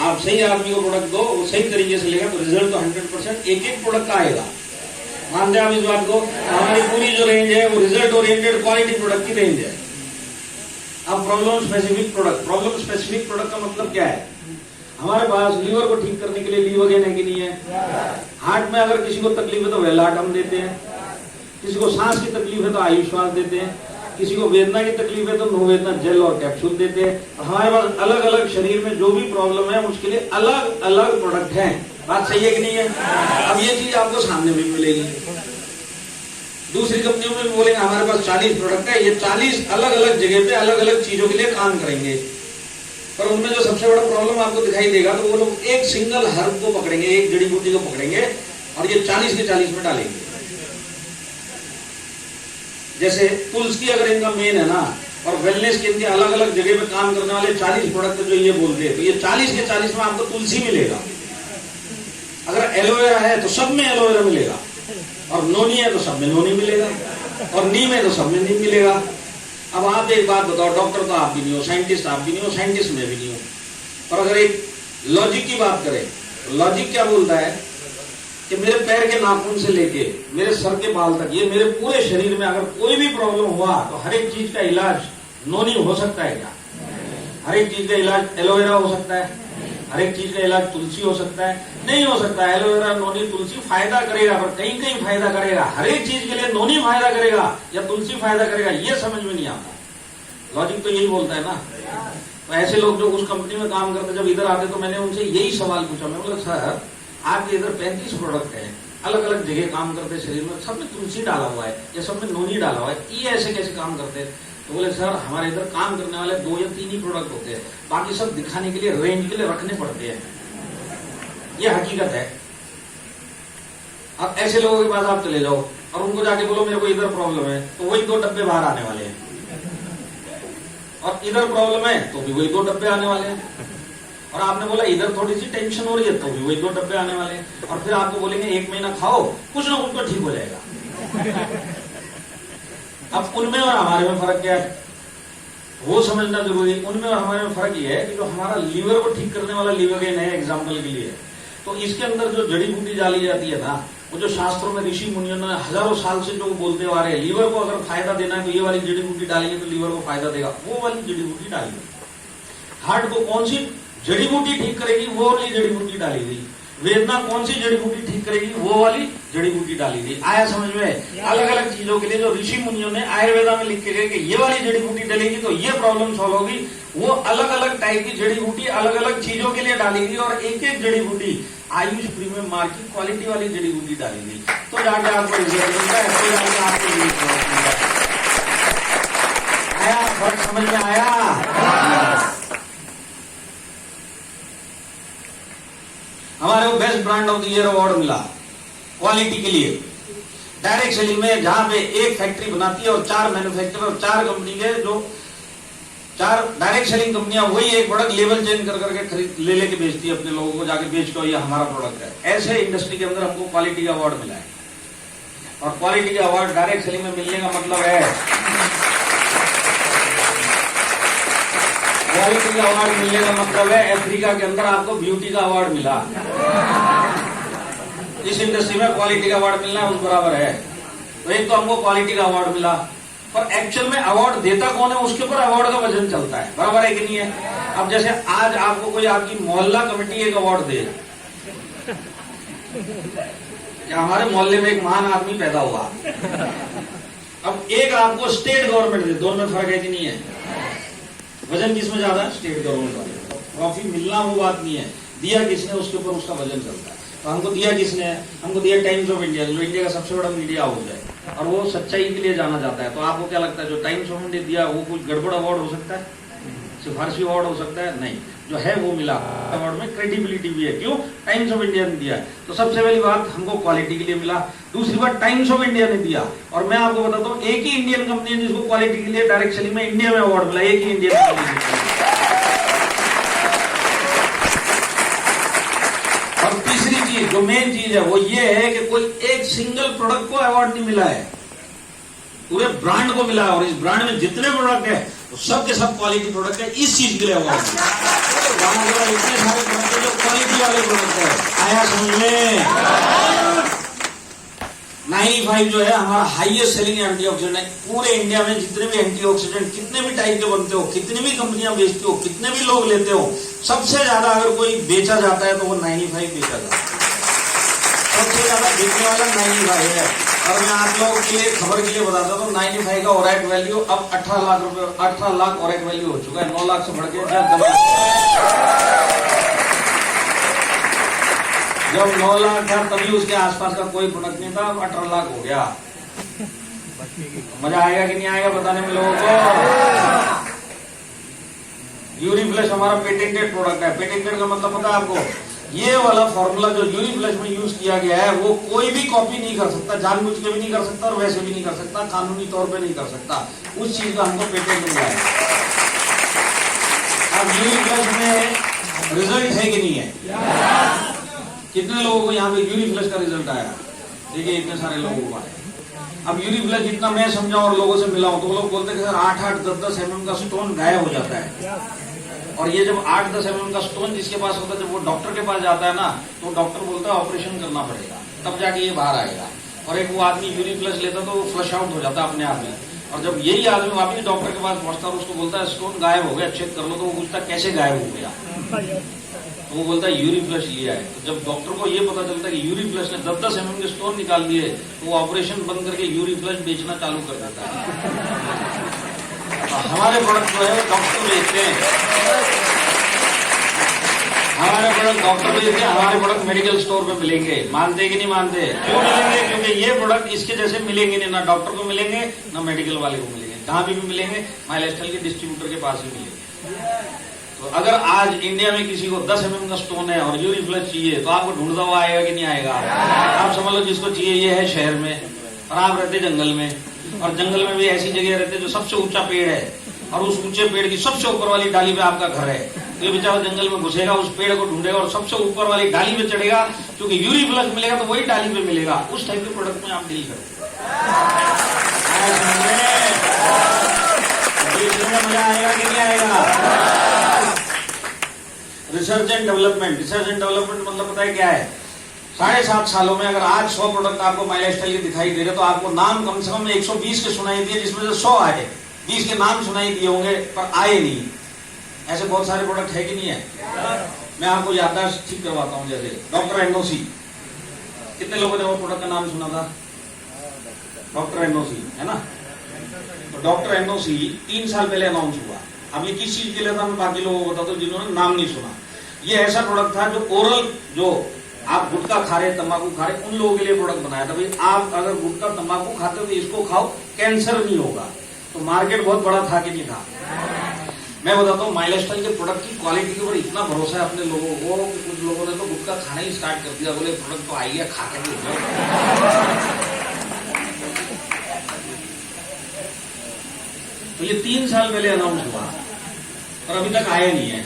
आप सही आदमी को प्रोडक्ट दो, वो सही तरीके से लेगा तो रिजल्ट तो 100% एक प्रॉडक्ट का आएगा। मानते हैं आप इस बात को? हमारी पूरी जो रेंज है वो रिजल्ट ओरिएंटेड क्वालिटी प्रोडक्ट की रेंज है। अब problem specific product, problem specific product का मतलब क्या है? हमारे पास लीवर को ठीक करने के लिए लीवोगेन है कि नहीं है? हार्ट में अगर किसी को तकलीफ है तो वेलाटम देते हैं, किसी को सांस की तकलीफ है तो आयुश्वास देते हैं, किसी को वेदना की तकलीफ है तो नो वेदना जेल और कैप्सूल देते हैं। हमारे पास अलग अलग शरीर में जो भी प्रॉब्लम है उसके लिए अलग अलग प्रोडक्ट हैं। बात सही है कि नहीं है? अब ये चीज आपको सामने भी मिलेगी। दूसरी कंपनियों में भी बोलेंगे हमारे पास 40 प्रोडक्ट है, ये 40 अलग अलग जगह पे अलग अलग चीजों के लिए काम करेंगे। पर उनमें जो सबसे बड़ा प्रॉब्लम आपको दिखाई देगा तो वो लोग एक सिंगल हर्ब को पकड़ेंगे, एक जड़ी बूटी को पकड़ेंगे और ये 40 के 40 में डालेंगे। जैसे तुलसी अगर इनका मेन है ना, और वेलनेस के इनके अलग अलग जगह पे काम करने वाले 40 प्रोडक्ट जो ये बोलते हैं, तो ये 40 के 40 में आपको तुलसी मिलेगा। अगर एलोवेरा है तो सब में एलोवेरा मिलेगा, और नोनी है तो सब में नोनी मिलेगा, और नीम है तो सब में नीम मिलेगा। अब आप एक बात बताओ, डॉक्टर तो आप भी नहीं हो, साइंटिस्ट आप भी नहीं हो, साइंटिस्ट मैं भी नहीं हूं, और अगर एक लॉजिक की बात करें तो लॉजिक क्या बोलता है कि मेरे पैर के नाखून से लेके मेरे सर के बाल तक, ये मेरे पूरे शरीर में अगर कोई भी प्रॉब्लम हुआ तो हर एक चीज का इलाज नोनी हो सकता है क्या? हर एक चीज का इलाज एलोवेरा हो सकता है? हर एक चीज का इलाज तुलसी हो सकता है? नहीं हो सकता। एलोवेरा नोनी तुलसी फायदा करेगा, पर कहीं कहीं फायदा करेगा। हर एक चीज के लिए नोनी फायदा करेगा या तुलसी फायदा करेगा, ये समझ में नहीं आता। लॉजिक तो यही बोलता है ना। तो ऐसे लोग जो उस कंपनी में काम करते जब इधर आते तो मैंने उनसे यही सवाल पूछा, मैं बोला सर आपके इधर 35 प्रोडक्ट है, अलग अलग जगह काम करते शरीर में, सब में तुलसी डाला हुआ है या सब में नोनी डाला हुआ है, ये ऐसे कैसे काम करते हैं? तो बोले सर हमारे इधर काम करने वाले 2 या 3 ही प्रोडक्ट होते हैं, बाकी सब दिखाने के लिए, रेंज के लिए रखने पड़ते हैं। ये हकीकत है। अब ऐसे लोगों के पास आप चले जाओ और उनको जाके बोलो मेरे को इधर प्रॉब्लम है, तो वही 2 डब्बे बाहर आने वाले हैं, और इधर प्रॉब्लम है तो भी वही 2 डब्बे आने वाले हैं, और आपने बोला इधर थोड़ी सी टेंशन हो रही है तो भी वही 2 डब्बे आने वाले हैं, और फिर आपको बोलेंगे 1 महीना खाओ, कुछ ना कुछ तो ठीक हो जाएगा। अब उनमें और हमारे में फर्क क्या है वो समझना जरूरी है। उनमें और हमारे में फर्क ये है कि जो हमारा लीवर को ठीक करने वाला लीवरगेन है एग्जाम्पल के लिए, तो इसके अंदर जो जड़ी बूटी डाली जाती है ना, वो जो शास्त्रों में ऋषि मुनियों ने हजारों साल से जो बोलते आ रहे हैं, लीवर को अगर फायदा देना है तो ये वाली जड़ी बूटी डालेंगे तो लीवर को फायदा देगा, वो वाली जड़ी बूटी डालेंगे। हार्ट को कौन सी जड़ी बूटी ठीक करेगी, वो वाली जड़ी बूटी डाली गई। वेदना कौन सी जड़ी बूटी ठीक करेगी, वो वाली जड़ी बूटी डाली गई। आया समझ में? अलग अलग चीजों के लिए जो ऋषि मुनियों ने आयुर्वेदा में लिख के गए कि ये वाली जड़ी बूटी डलेगी तो ये प्रॉब्लम सॉल्व होगी, वो अलग अलग टाइप की जड़ी बूटी अलग अलग चीजों के लिए डाली गई, और एक एक जड़ी बूटी आयुष प्रीमियम मार्क की क्वालिटी वाली जड़ी बूटी डाली गई, तो जाके आपको रिजल्ट मिलता है, तो जाके आपको रिजल्ट मिलता है। आया फर्क समझ में आया? हमारे को best brand of the year award मिला क्वालिटी के लिए। डायरेक्ट सेलिंग में जहां पे एक फैक्ट्री बनाती है और 4 मैन्युफैक्चरर और 4 कंपनी के जो 4 डायरेक्ट सेलिंग कंपनियां वही एक प्रोडक्ट लेवल चेंज कर करके खरीद ले लेके बेचती है अपने लोगों को, जाके बेच के ये हमारा प्रोडक्ट है। ऐसे इंडस्ट्री के अंदर हमको क्वालिटी का अवार्ड मिला है, और क्वालिटी का अवार्ड डायरेक्ट सेलिंग में मिलने का मतलब है, क्वालिटी का अवार्ड मिलने का मतलब है अफ्रीका के अंदर आपको ब्यूटी का अवार्ड मिला। इस इंडस्ट्री में क्वालिटी का अवार्ड मिलना है उस बराबर है। तो एक तो हमको क्वालिटी का अवार्ड मिला, पर एक्चुअल में अवार्ड देता कौन है उसके ऊपर अवार्ड का वजन चलता है, बराबर है कि नहीं है? अब जैसे आज आपको कोई आपकी मोहल्ला कमेटी एक अवार्ड दे, या हमारे मोहल्ले में एक महान आदमी पैदा हुआ, अब एक आपको स्टेट गवर्नमेंट दे, दोनों में फर्क है कि नहीं है? वजन किसमें ज्यादा है? स्टेट गवर्नमेंट वाले। ट्रॉफी मिलना वो बात नहीं है, दिया किसने उसके ऊपर उसका वजन चलता है। तो हमको दिया किसने है? हमको दिया टाइम्स ऑफ इंडिया, जो इंडिया का सबसे बड़ा मीडिया हाउस है, और वो सच्चाई के लिए जाना जाता है। तो आपको क्या लगता है जो टाइम्स ऑफ इंडिया दिया वो कुछ गड़बड़ अवार्ड हो सकता है? सिफारशी अवार्ड हो सकता है? नहीं, जो है वो मिला अवार्ड में क्रेडिबिलिटी भी है। क्यों? टाइम्स ऑफ इंडिया ने दिया है। तो सबसे पहली बात हमको क्वालिटी के लिए मिला, दूसरी बात टाइम्स ऑफ इंडिया ने दिया। और मैं आपको बताता हूँ एक ही इंडियन कंपनी है जिसको क्वालिटी के लिए डायरेक्ट सेलिंग में इंडिया में अवार्ड मिला, एक ही इंडियन कंपनी। और तीसरी चीज जो मेन चीज है वो ये है कि कोई एक सिंगल प्रोडक्ट को अवार्ड नहीं मिला है, पूरे ब्रांड को मिला है। और इस ब्रांड में जितने प्रोडक्ट है वो सब के सब क्वालिटी प्रोडक्ट है, इस चीज के लिए अवार्ड इतने सारे प्रोडक्ट है जो क्वालिटी वाले प्रोडक्ट है। आया समझ में? 95 जो है हमारा हाईएस्ट सेलिंग एंटीऑक्सीडेंट है पूरे इंडिया में। जितने भी एंटीऑक्सीडेंट कितने भी टाइप के बनते हो, कितनी भी कंपनियां बेचती हो, कितने भी लोग लेते हो, सबसे ज्यादा अगर कोई बेचा जाता है तो वो 95 बेचा जाता है। सबसे ज्यादा बिकने वाला 95 है। और मैं आप लोगों के लिए खबर के लिए बताता हूँ 95 का ओरेट वैल्यू अब 18 लाख रुपए, 18 लाख ओरेट वैल्यू हो चुका है। 9 लाख से बढ़ के जब 9 लाख था तभी उसके आसपास का कोई प्रोडक्ट नहीं था, अब 18 लाख हो गया। मजा आएगा कि नहीं आएगा बताने में लोगों को? यूरिफ्लेश हमारा पेटेंटेड प्रोडक्ट है। पेटेंटेड का मतलब पता है आपको? ये वाला फॉर्मूला जो यूरिफ्लश में यूज किया गया है वो कोई भी कॉपी नहीं कर सकता, जानबूझ के भी नहीं कर सकता और वैसे भी नहीं कर सकता, कानूनी तौर पे नहीं कर सकता। उस चीज का हमको पेटेंट मिला है। अब यूरिफ्लश में रिजल्ट है कि नहीं है? कितने लोगों को यहाँ पे यूरिफ्लश का रिजल्ट आया? देखिए इतने सारे लोगों को आया। अब यूरिफ्लश जितना मैं समझाऊं और लोगों से मिला हूं तो वो लोग बोलते हैं कि सर 8-8, 10-10 mm का स्टोन गायब हो जाता है। और ये जब 8-10 mm का स्टोन जिसके पास होता है, जब वो डॉक्टर के पास जाता है ना, तो डॉक्टर बोलता है ऑपरेशन करना पड़ेगा, तब जाके ये बाहर आएगा। और एक वो आदमी यूरिफ्लश लेता तो वो फ्लश आउट हो जाता है अपने आप में। और जब यही आदमी वापिस डॉक्टर के पास पहुंचता है और उसको बोलता है स्टोन गायब हो गया, चेक कर लो, तो वो पूछता है कैसे गायब हो गया? तो वो बोलता है यूरिफ्लश लिया है। तो जब डॉक्टर को ये पता चलता है कि यूरिफ्लश ने 10-10 mm के स्टोन निकाल दिए, तो वो ऑपरेशन बंद करके यूरिफ्लश बेचना चालू कर देता है। हमारे प्रोडक्ट जो है डॉक्टर बेचते हैं, हमारे प्रोडक्ट डॉक्टर बेचते हैं, हमारे प्रोडक्ट मेडिकल स्टोर पे मिलेंगे। मानते कि नहीं मानते? क्यों मिलेंगे? क्योंकि ये प्रोडक्ट इसके जैसे मिलेंगे नहीं, ना डॉक्टर को मिलेंगे ना मेडिकल वाले को मिलेंगे। जहां भी मिलेंगे माई लाइफस्टाइल के डिस्ट्रीब्यूटर के पास ही मिलेंगे। तो अगर आज इंडिया में किसी को 10 mm का स्टोन है और यूरिफ्लश चाहिए तो आपको ढूंढता हुआ आएगा कि नहीं आएगा? आप समझ लो जिसको चाहिए ये है शहर में और आप रहते जंगल में, और जंगल में भी ऐसी जगह रहते जो सबसे ऊंचा पेड़ है और उस ऊंचे पेड़ की सबसे ऊपर वाली डाली पे आपका घर है। तो ये बेचारा जंगल में घुसेगा, उस पेड़ को ढूंढेगा और सबसे ऊपर वाली डाली पे चढ़ेगा, क्योंकि यूरिफ्लश मिलेगा तो वही डाली पे मिलेगा। उस टाइप के प्रोडक्ट में आप डील करते मजा आएगा कि नहीं आएगा? Research and development, research and development मतलब पता है क्या है? 7.5 सालों में अगर आज 100 प्रोडक्ट आपको माई लाइफस्टाइल के दिखाई दे रहे तो आपको नाम कम से कम 120 के सुनाई दिए, जिसमें से 100 आए, 20 के नाम सुनाई दिए होंगे पर आए नहीं। ऐसे बहुत सारे प्रोडक्ट है कि नहीं है? मैं आपको याददाश्त ठीक करवाता हूं। जैसे डॉक्टर एनओसी, कितने लोगों ने वो प्रोडक्ट का नाम सुना था? डॉक्टर एनओसी है ना? तो डॉक्टर एनओसी 3 साल पहले अनाउंस हुआ। अब ये किस चीज के लिए था मैं बाकी लोगों को बताता हूँ जिन्होंने नाम नहीं सुना। ये ऐसा प्रोडक्ट था जो ओरल, जो आप गुटखा खा रहे, तंबाकू खा रहे, उन लोगों के लिए प्रोडक्ट बनाया था। भाई आप अगर गुटखा तंबाकू खाते हो तो इसको खाओ, कैंसर नहीं होगा। तो मार्केट बहुत बड़ा था कि नहीं था? मैं बताता हूँ माई लाइफस्टाइल के प्रोडक्ट की क्वालिटी के ऊपर इतना भरोसा है अपने लोगों को कि कुछ लोगों ने तो गुटखा खाना ही स्टार्ट कर दिया। बोले प्रोडक्ट तो आई है, खा के तो ये 3 साल पहले अनाउंस हुआ और अभी तक आया नहीं है।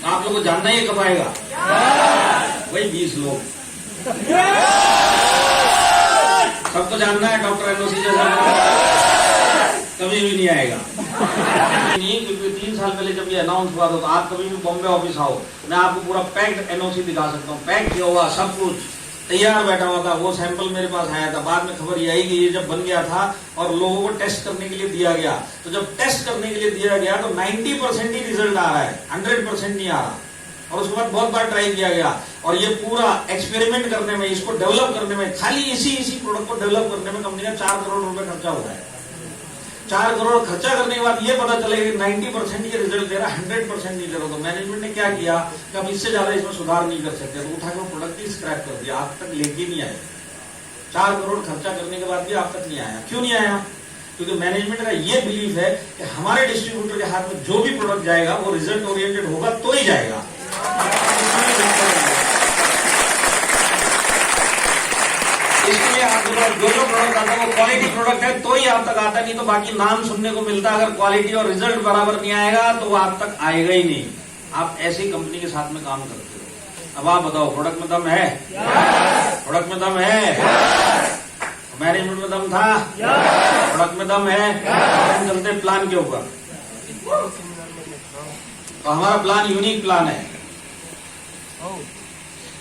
तो आप लोगों को जानना ही कब आएगा? वही 20 लोग। सबको जानना है डॉक्टर एनओसी जैसा कभी भी नहीं आएगा। नहीं, क्योंकि 3 साल पहले जब ये अनाउंस हुआ था तो आप कभी भी बॉम्बे ऑफिस आओ, मैं आपको पूरा पैक्ड एनओसी दिखा सकता हूँ। पैक किया हुआ, सब कुछ तैयार बैठा हुआ था। वो सैंपल मेरे पास आया था। बाद में खबर ये आई कि ये जब बन गया था और लोगों को टेस्ट करने के लिए दिया गया, तो जब टेस्ट करने के लिए दिया गया तो 90% ही रिजल्ट आ रहा है, 100% नहीं आ रहा। और उसके बाद बहुत बार ट्राई किया गया और ये पूरा एक्सपेरिमेंट करने में, इसको डेवलप करने में, खाली इसी प्रोडक्ट को डेवलप करने में कंपनी का 4 करोड़ रुपए खर्चा हुआ है। 4 करोड़ खर्चा करने के बाद ये पता चलेगा कि 90% ये रिजल्ट दे रहा, 100% नहीं दे रहा। तो मैनेजमेंट ने क्या किया कि अब इससे ज्यादा इसमें सुधार नहीं कर सकते, तो उठा के वो प्रोडक्ट ही स्क्रैप कर दिया। आज तक लेके नहीं आए। 4 करोड़ खर्चा करने के बाद भी आज तक नहीं आया। क्यों नहीं आया? क्योंकि मैनेजमेंट का ये बिलीफ है कि हमारे डिस्ट्रीब्यूटर के हाथ में जो भी प्रोडक्ट जाएगा वो रिजल्ट ओरिएंटेड होगा तो ही जाएगा। इसलिए आपके पास जो प्रोडक्ट आता है वो क्वालिटी प्रोडक्ट है तो ही आप तक आता, नहीं तो बाकी नाम सुनने को मिलता। अगर क्वालिटी और रिजल्ट बराबर नहीं आएगा तो वो आप तक आएगा ही नहीं। आप ऐसी कंपनी के साथ में काम करते हो। अब आप बताओ, प्रोडक्ट में दम है? प्रोडक्ट में दम है? मैनेजमेंट में दम था? प्रोडक्ट में दम है? हम चलते प्लान के ऊपर। तो हमारा प्लान यूनिक प्लान है।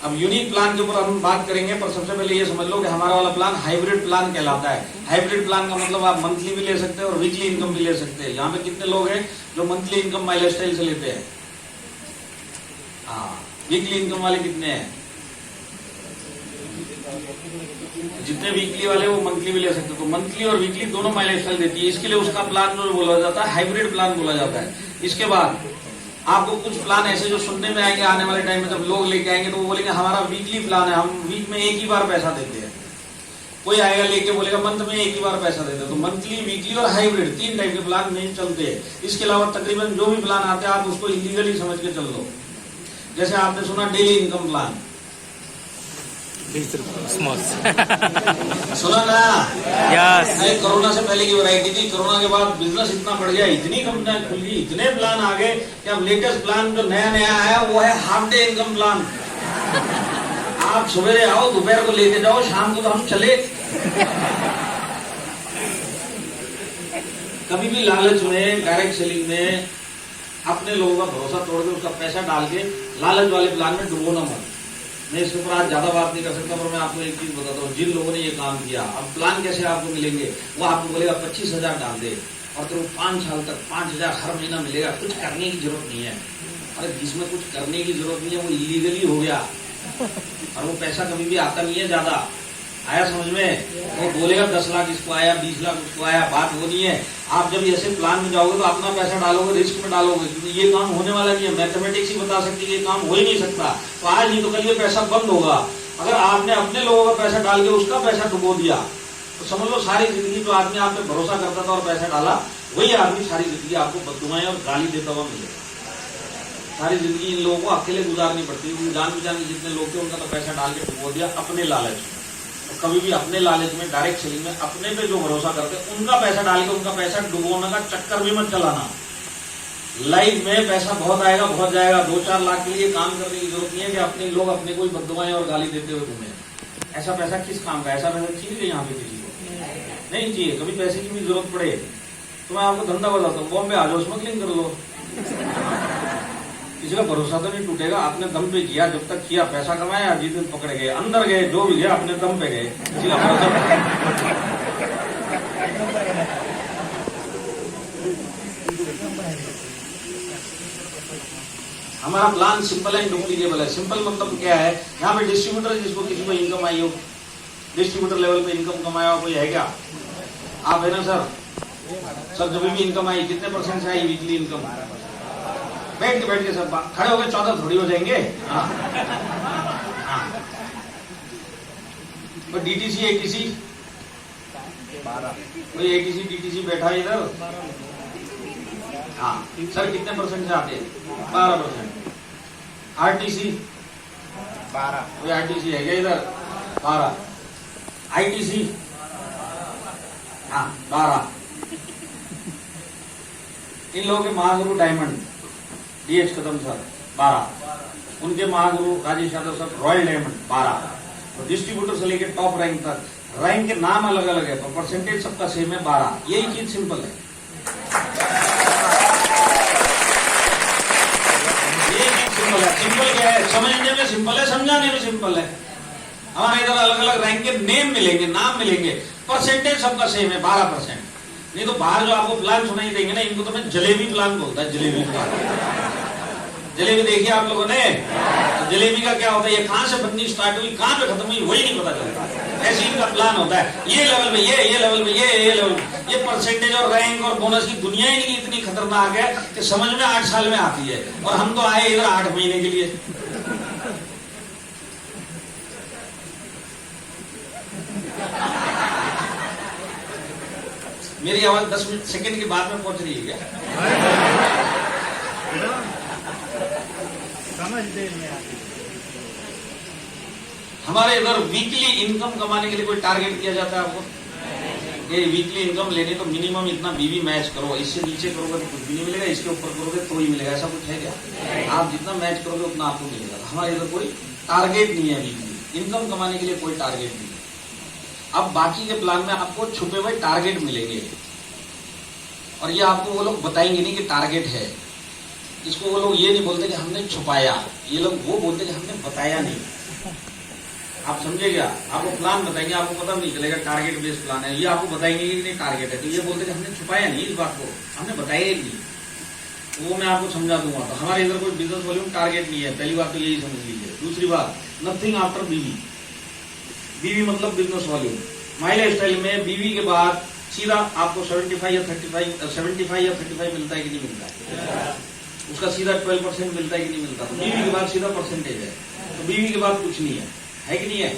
अब यूनिक प्लान के ऊपर हम बात करेंगे, पर सबसे पहले ये समझ लो कि हमारा वाला प्लान हाइब्रिड प्लान कहलाता है। हाइब्रिड प्लान का मतलब आप मंथली भी ले सकते हैं और वीकली इनकम भी ले सकते हैं। यहाँ पे कितने लोग हैं जो मंथली इनकम माई लाइफस्टाइल से लेते हैं? हाँ, वीकली इनकम वाले कितने हैं? जितने वीकली वाले वो मंथली भी ले सकते हैं। तो मंथली और वीकली दोनों माई लाइफस्टाइल देती है। इसके लिए उसका प्लान जो बोला जाता है हाइब्रिड प्लान बोला जाता है। इसके बाद आपको कुछ प्लान ऐसे जो सुनने में आएंगे आने वाले टाइम में, जब लोग लेके आएंगे तो वो बोलेंगे हमारा वीकली प्लान है, हम वीक में एक ही बार पैसा देते हैं। कोई आएगा लेके बोलेगा मंथ में एक ही बार पैसा देते हैं। तो मंथली, वीकली और हाइब्रिड 3 टाइप के प्लान नहीं चलते हैं। इसके अलावा तकरीबन जो भी प्लान आते हैं आप उसको इलीगली समझ के चल लो। जैसे आपने सुना डेली इनकम प्लान, सुना ना? यस। नहीं, कोरोना से पहले की वैरायटी थी, कोरोना के बाद बिजनेस इतना बढ़ गया, इतनी कंपनियां खुल गई, इतने प्लान आ गए कि अब लेटेस्ट प्लान जो नया नया आया वो है हाफ डे इनकम प्लान। आप सवेरे आओ, दोपहर को लेके जाओ, शाम को तो हम चले। कभी भी लालच में, डायरेक्ट सेलिंग में अपने लोगों का भरोसा तोड़ के उसका पैसा डाल के लालच वाले प्लान में डुबोना मत। मैं इसके ऊपर आज ज्यादा बात नहीं कर सकता, पर मैं आपको एक चीज बताता हूँ, जिन लोगों ने ये काम किया, अब प्लान कैसे आपको मिलेंगे, वो आपको बोलेगा 25,000 डाल दे और तेरे को 5 साल तक 5,000 हर महीना मिलेगा, कुछ करने की जरूरत नहीं है। अरे जिसमें कुछ करने की जरूरत नहीं है वो इलीगली हो गया, और वो पैसा कभी भी आता नहीं है ज्यादा। आया समझ में? वो बोलेगा 10 लाख इसको आया, 20 लाख उसको आया, बात वो नहीं है। आप जब ऐसे प्लान में जाओगे तो अपना पैसा डालोगे, रिस्क में डालोगे, क्योंकि ये काम होने वाला नहीं है। मैथमेटिक्स ही बता सकती है ये काम हो ही नहीं सकता, तो आज नहीं तो कल ये पैसा बंद होगा। अगर आपने अपने लोगों का पैसा डाल के उसका पैसा डुबो दिया तो समझ लो सारी जिंदगी जो आदमी आप पे भरोसा करता था और पैसा डाला, वही आदमी सारी जिंदगी आपको बददुआएं और गाली देता हुआ मिलेगा। सारी जिंदगी इन लोगों को अकेले गुजारनी पड़ती है। जान पहचान के जितने लोग थे उनका तो पैसा डाल के डुबो दिया अपने लालच में। तो कभी भी अपने लालच में, डायरेक्ट सेलिंग में अपने पे जो भरोसा करते उनका पैसा डाल के उनका पैसा डुबोने का चक्कर भी मत चलाना। लाइफ में पैसा बहुत आएगा, बहुत जाएगा। 2-4 लाख के लिए काम करने की जरूरत नहीं है कि अपने लोग अपने कोई बददुआएं और गाली देते हुए घूमे। ऐसा पैसा किस काम का? ऐसा पैसा चाहिए यहाँ पे किसी को? नहीं चाहिए। कभी पैसे की भी जरूरत पड़े तो मैं आपको धंधा बताता हूँ, बॉम्बे आ जाओ, स्मगलिंग कर लो, किसी का भरोसा तो नहीं टूटेगा। अपने दम पे किया, जब तक किया पैसा कमाया, जिस दिन पकड़े गए अंदर गए, जो भी गया अपने दम पे गए, किसी का भरोसा। हमारा प्लान सिंपल एंड डुप्लीकेबल है। सिंपल मतलब क्या है? यहाँ पे डिस्ट्रीब्यूटर जिसको किसी को इनकम आई हो, डिस्ट्रीब्यूटर लेवल पे इनकम कमाया हो कोई है क्या? आप है ना सर? सर जब भी इनकम आई कितने % से आई वीकली इनकम? बैठ के सब खड़े हो गए, 14 थोड़ी हो जाएंगे। तो डीटीसी एटीसी 12, कोई एटीसी डीटीसी बैठा है इधर? हाँ सर कितने % से आते हैं? 12%। आरटीसी 12, कोई आरटीसी है क्या इधर? 12। आईटीसी हाँ 12। इन लोगों के महागुरु डायमंड डीएच कदम सर 12, उनके महागुरु Rajesh Yadav sir royal diamond 12। तो डिस्ट्रीब्यूटर से लेकर टॉप रैंक तक, रैंक के नाम अलग अलग है पर परसेंटेज सबका सेम है 12। यही चीज सिंपल है। यही चीज सिंपल है। सिंपल क्या है? समझने में सिंपल है, समझाने में सिंपल है। हमारे इधर अलग अलग रैंक के नेम मिलेंगे, नाम मिलेंगे, परसेंटेज सबका सेम है 12%। नहीं तो बाहर जो आपको प्लान सुनाई देंगे ना, इनको तो मैं जलेबी प्लान बोलता है। जलेबी प्लान, जलेबी देखिए आप लोगों ने? जलेबी का क्या होता है? ये कहां से बननी स्टार्ट हुई, कहां पे खत्म हुई, वही नहीं पता चलता। ऐसे इनका प्लान होता है, ये लेवल पे ये लेवल पे ये लेवल। ये परसेंटेज और रैंक और बोनस की दुनिया ही नहीं इतनी खतरनाक है कि समझ में 8 साल में आती है, और हम तो आए इधर 8 महीने के लिए। मेरी आवाज 10 सेकंड के बाद में पहुंच रही है क्या? हमारे इधर वीकली इनकम कमाने के लिए कोई टारगेट दिया जाता है आपको? ये वीकली इनकम लेने तो मिनिमम इतना बीवी मैच करो, इससे नीचे करोगे तो कुछ भी नहीं मिलेगा, इसके ऊपर करोगे तो ही मिलेगा। ऐसा कुछ है क्या? आप जितना मैच करोगे उतना आपको मिलेगा। हमारे इधर कोई टारगेट नहीं है, वीकली इनकम कमाने के लिए कोई टारगेट नहीं है। अब बाकी के प्लान में आपको छुपे हुए टारगेट मिलेंगे, और ये आपको वो लोग बताएंगे नहीं कि टारगेट है। इसको वो लोग ये नहीं बोलते कि हमने छुपाया, ये लोग वो बोलते कि हमने बताया नहीं। आप समझे क्या? आपको प्लान बताएंगे, आपको पता नहीं चलेगा टारगेट बेस्ड प्लान है। ये आपको बताएंगे कि नहीं टारगेट है, तो ये बोलते कि हमने छुपाया नहीं, इस बात को हमने बताया ही नहीं। वो मैं आपको समझा दूंगा। तो हमारे इधर कोई बिजनेस वॉल्यूम टारगेट नहीं है। पहली बात तो यही समझ लीजिए। दूसरी बात, नथिंग आफ्टर बीवी। बीवी मतलब business volume. My life style में बीवी के बाद सीधा आपको 75 या 35 मिलता है कि नहीं मिलता है? उसका सीधा 12% मिलता है कि नहीं मिलता? तो बीवी के बाद सीधा परसेंटेज है। तो बीवी के बाद कुछ नहीं है कि नहीं है?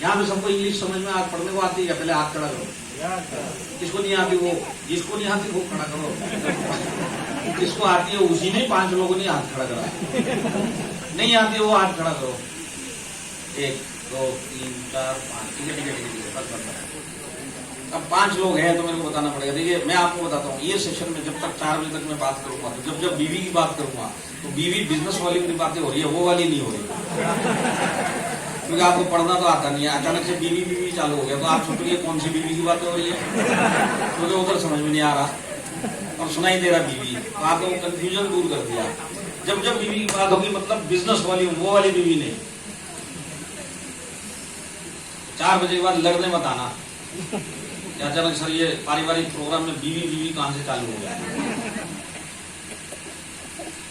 यहाँ पे सबको इंग्लिश समझ में आज पढ़ने को आती है? पहले हाथ खड़ा करो। किसको नहीं आती वो? जिसको नहीं आती वो खड़ा करो। किसको आती है उसी ने 5 लोगों ने हाथ खड़ा करा। नहीं आती वो हाथ खड़ा करो। 1 2 3 4 5, ठीक है, बस। अब 5 लोग हैं तो मेरे को बताना पड़ेगा। देखिए मैं आपको बताता हूँ, ये सेशन में जब तक 4 बजे तक मैं बात करूंगा, तो जब बीवी की बात करूंगा तो बीवी बिजनेस वाली की बातें हो रही है, वो वाली नहीं हो रही। क्योंकि आपको पढ़ना तो आता नहीं है, अचानक से बीवी चालू हो गया तो आप सोचोगे कौन सी बीवी की बातें हो रही है, क्योंकि उधर समझ में नहीं आ रहा और सुनाई दे रहा बीवी, तो आपको कंफ्यूजन दूर कर दिया। जब बीवी की बात होगी मतलब बिजनेस वाली, वो वाली बीवी नहीं। 4 बजे के बाद लड़ने मत आना। अचानक सर ये पारिवारिक प्रोग्राम में बीवी कहां से चालू हो गया।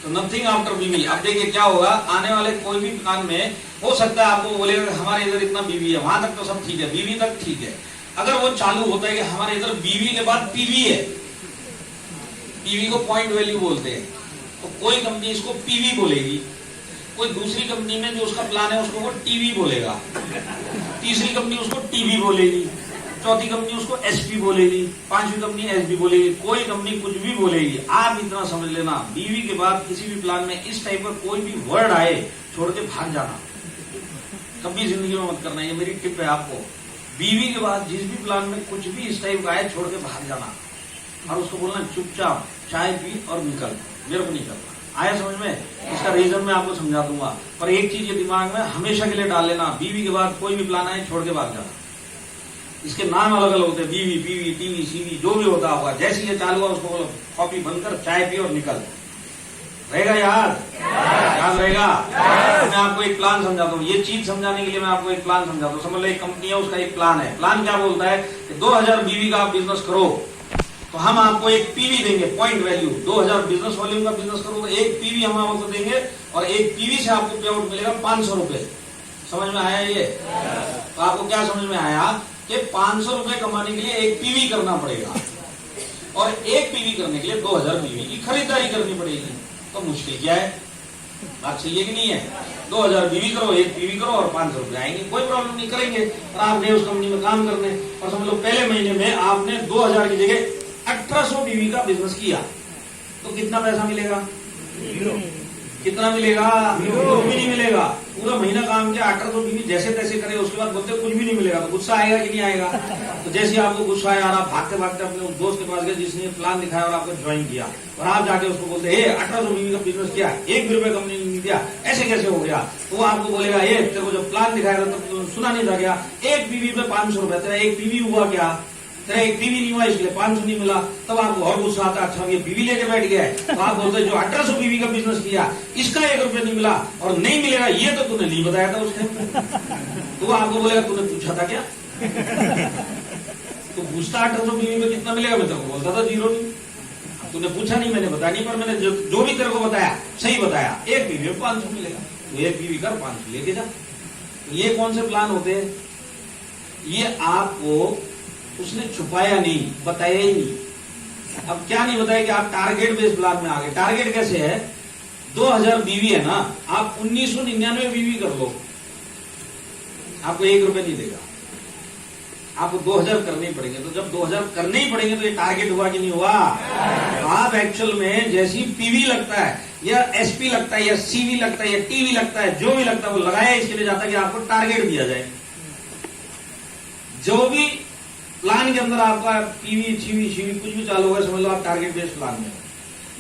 तो नथिंग आफ्टर बीवी। अब देखिए क्या होगा, आने वाले कोई भी प्लान में हो सकता है आपको बोलेगा हमारे इधर इतना बीवी है, वहां तक तो सब ठीक है, बीवी तक ठीक है। अगर वो चालू होता है कि हमारे इधर बीवी के बाद पीवी है, पीवी को पॉइंट वैल्यू बोलते हैं, तो कोई कंपनी इसको पीवी बोलेगी, कोई दूसरी कंपनी में जो उसका प्लान है उसको वो टीवी बोलेगा, तीसरी कंपनी उसको टीवी बोलेगी, चौथी कंपनी उसको एसपी बोलेगी, 5वीं कंपनी एसबी बोलेगी, कोई कंपनी कुछ भी बोलेगी। आप इतना समझ लेना, बीवी के बाद किसी भी प्लान में इस टाइप का कोई भी वर्ड आए छोड़ के भाग जाना, कभी जिंदगी में मत करना। ये मेरी टिप है आपको। बीवी के बाद जिस भी प्लान में कुछ भी इस टाइप का आए छोड़ के भाग जाना और उसको बोलना चुपचाप चाय पी और निकल, मेरे को नहीं करना। आया समझ में? इसका रीजन मैं आपको समझा दूंगा, पर एक चीज ये दिमाग में हमेशा के लिए डाल लेना, बीवी के बाद कोई भी प्लान आए छोड़ के भाग जाना। इसके नाम अलग अलग होते हैं, बीवी, पीवी, टीवी, सीवी, जो भी होता होगा। जैसे ये चालू हुआ उसको बोलो कॉपी बंद कर, चाय पी और निकल। रहेगा याद रहेगा। मैं आपको एक प्लान समझाता हूँ, ये चीज समझाने के लिए मैं आपको एक प्लान समझाता हूँ। समझ लो एक कंपनी है, उसका एक प्लान है। प्लान क्या बोलता है कि 2000 बीवी का आप बिजनेस करो तो हम आपको एक पीवी देंगे, पॉइंट वैल्यू। 2000 बिजनेस वॉल्यूम का बिजनेस करो तो एक पीवी हम आपको देंगे और एक पीवी से आपको पे आउट मिलेगा 500 रुपए। समझ में आया ये? तो आपको क्या समझ में आया कि 500 रुपए कमाने के लिए एक पीवी करना पड़ेगा और एक पीवी करने के लिए 2000 बीवी की खरीदारी करनी पड़ेगी। तो मुश्किल क्या है? बात सही है कि नहीं है? 2000 बीवी करो, एक पीवी करो और 500 रुपए आएंगे, कोई प्रॉब्लम नहीं। करेंगे और आपने उस कंपनी में काम करने और समझ लो पहले महीने में आपने 2000 की जगह 1800 बीवी का बिजनेस किया तो कितना पैसा मिलेगा? कितना मिलेगा? कुछ भी नहीं मिलेगा। पूरा महीना काम किया, 1800 बीवी जैसे तैसे करे, उसके बाद बोलते कुछ भी नहीं मिलेगा। तो गुस्सा आएगा कि नहीं आएगा? तो जैसे आपको गुस्सा आया और आप भागते भागते अपने उस दोस्त के पास गए जिसने प्लान दिखाया और आपको ज्वाइन किया और आप जाके उसको बोलते हे 1800 बीवी का बिजनेस किया, 1 भी रुपए कंपनी ने नहीं दिया, ऐसे कैसे हो गया? तो वो आपको बोलेगा ये तेरे को जो प्लान दिखाया था तो सुना नहीं था क्या? एक बीवी पे 500 रुपए, तेरा एक बीवी हुआ क्या? तेरा एक बीवी नहीं हुआ इसलिए 500 नहीं मिला। तब आपको और गुस्सा आता, अच्छा ये बीवी लेके बैठ गया है। तो आप बोलते जो 1800 बीवी का बिजनेस किया इसका 1 रुपया नहीं मिला और नहीं मिलेगा ये तो तूने नहीं बताया था उसने। तो आपको बोलेगा तूने पूछा था क्या? तो पूछता 1800 बीवी में कितना मिलेगा, मैं तेरे को बोलता था 0 नहीं। तूने पूछा नहीं, मैंने बताया नहीं, पर मैंने जो भी तेरे को बताया सही बताया। एक बीवी में 500 मिलेगा, तो एक बीवी कर 500 लेके जा। ये कौन से प्लान होते हैं? ये आपको उसने छुपाया नहीं, बताया ही नहीं। अब क्या नहीं बताया कि आप टारगेट बेस्ड प्लान में आ गए। टारगेट कैसे है? 2000 बीवी है ना, आप 1999 बीवी कर लो, आपको 1 रुपए नहीं देगा, आपको 2000 करने ही पड़ेंगे। तो जब 2000 करने ही पड़ेंगे तो ये टारगेट हुआ कि नहीं हुआ? आप एक्चुअल में जैसी पीवी लगता है या एसपी लगता है या सीवी लगता है या टीवी लगता है, जो भी लगता है वो लगाया इसके लिए जाता है कि आपको टारगेट दिया जाए। जो भी प्लान के अंदर आपका पीवी सीवी सीवी कुछ भी चालू होगा, समझ लो आप टारगेट बेस्ड प्लान में।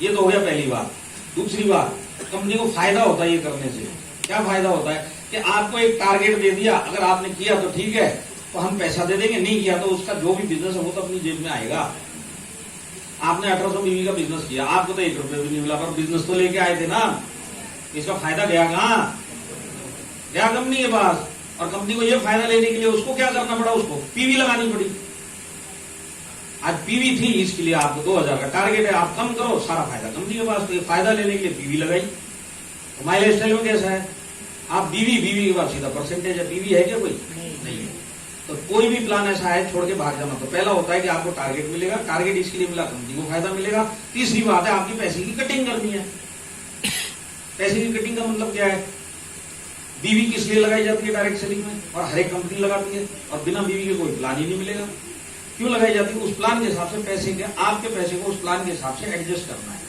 ये तो हो गया पहली बात। दूसरी बात, कंपनी को फायदा होता है ये करने से। क्या फायदा होता है कि आपको एक टारगेट दे दिया, अगर आपने किया तो ठीक है तो हम पैसा दे देंगे, नहीं किया तो उसका जो भी बिजनेस है वो तो अपनी जेब में आएगा। आपने 1800 बीवी का बिजनेस किया, आपको तो 1 रुपये भी नहीं मिला, पर बिजनेस तो लेके आए थे ना। इसका फायदा गया कहां? गया कंपनी के पास। और कंपनी को ये फायदा लेने के लिए उसको क्या करना पड़ा? उसको पीवी लगानी पड़ी। आज पीवी थी, इसके लिए आपको 2000 का टारगेट है, आप कम करो, सारा फायदा कंपनी के पास। तो ये फायदा लेने के लिए पीवी लगाई। तो माई लाइफ स्टाइल में कैसा है? आप बीवी के बाद सीधा परसेंटेज है। पीवी है क्या कोई? नहीं है। तो कोई भी प्लान ऐसा है छोड़ के भाग जाना। तो पहला होता है कि आपको टारगेट मिलेगा, टारगेट इसके लिए मिला, कंपनी को फायदा मिलेगा। तीसरी बात है आपकी पैसे की कटिंग करनी है। पैसे की कटिंग का मतलब क्या है? बीवी किस लिए लगाई जाती है डायरेक्ट सेलिंग में, और हर एक कंपनी लगाती है, और बिना बीवी के कोई प्लान ही नहीं मिलेगा। क्यों लगाई जाती है? उस प्लान के हिसाब से पैसे के, आपके पैसे को उस प्लान के हिसाब से एडजस्ट करना है।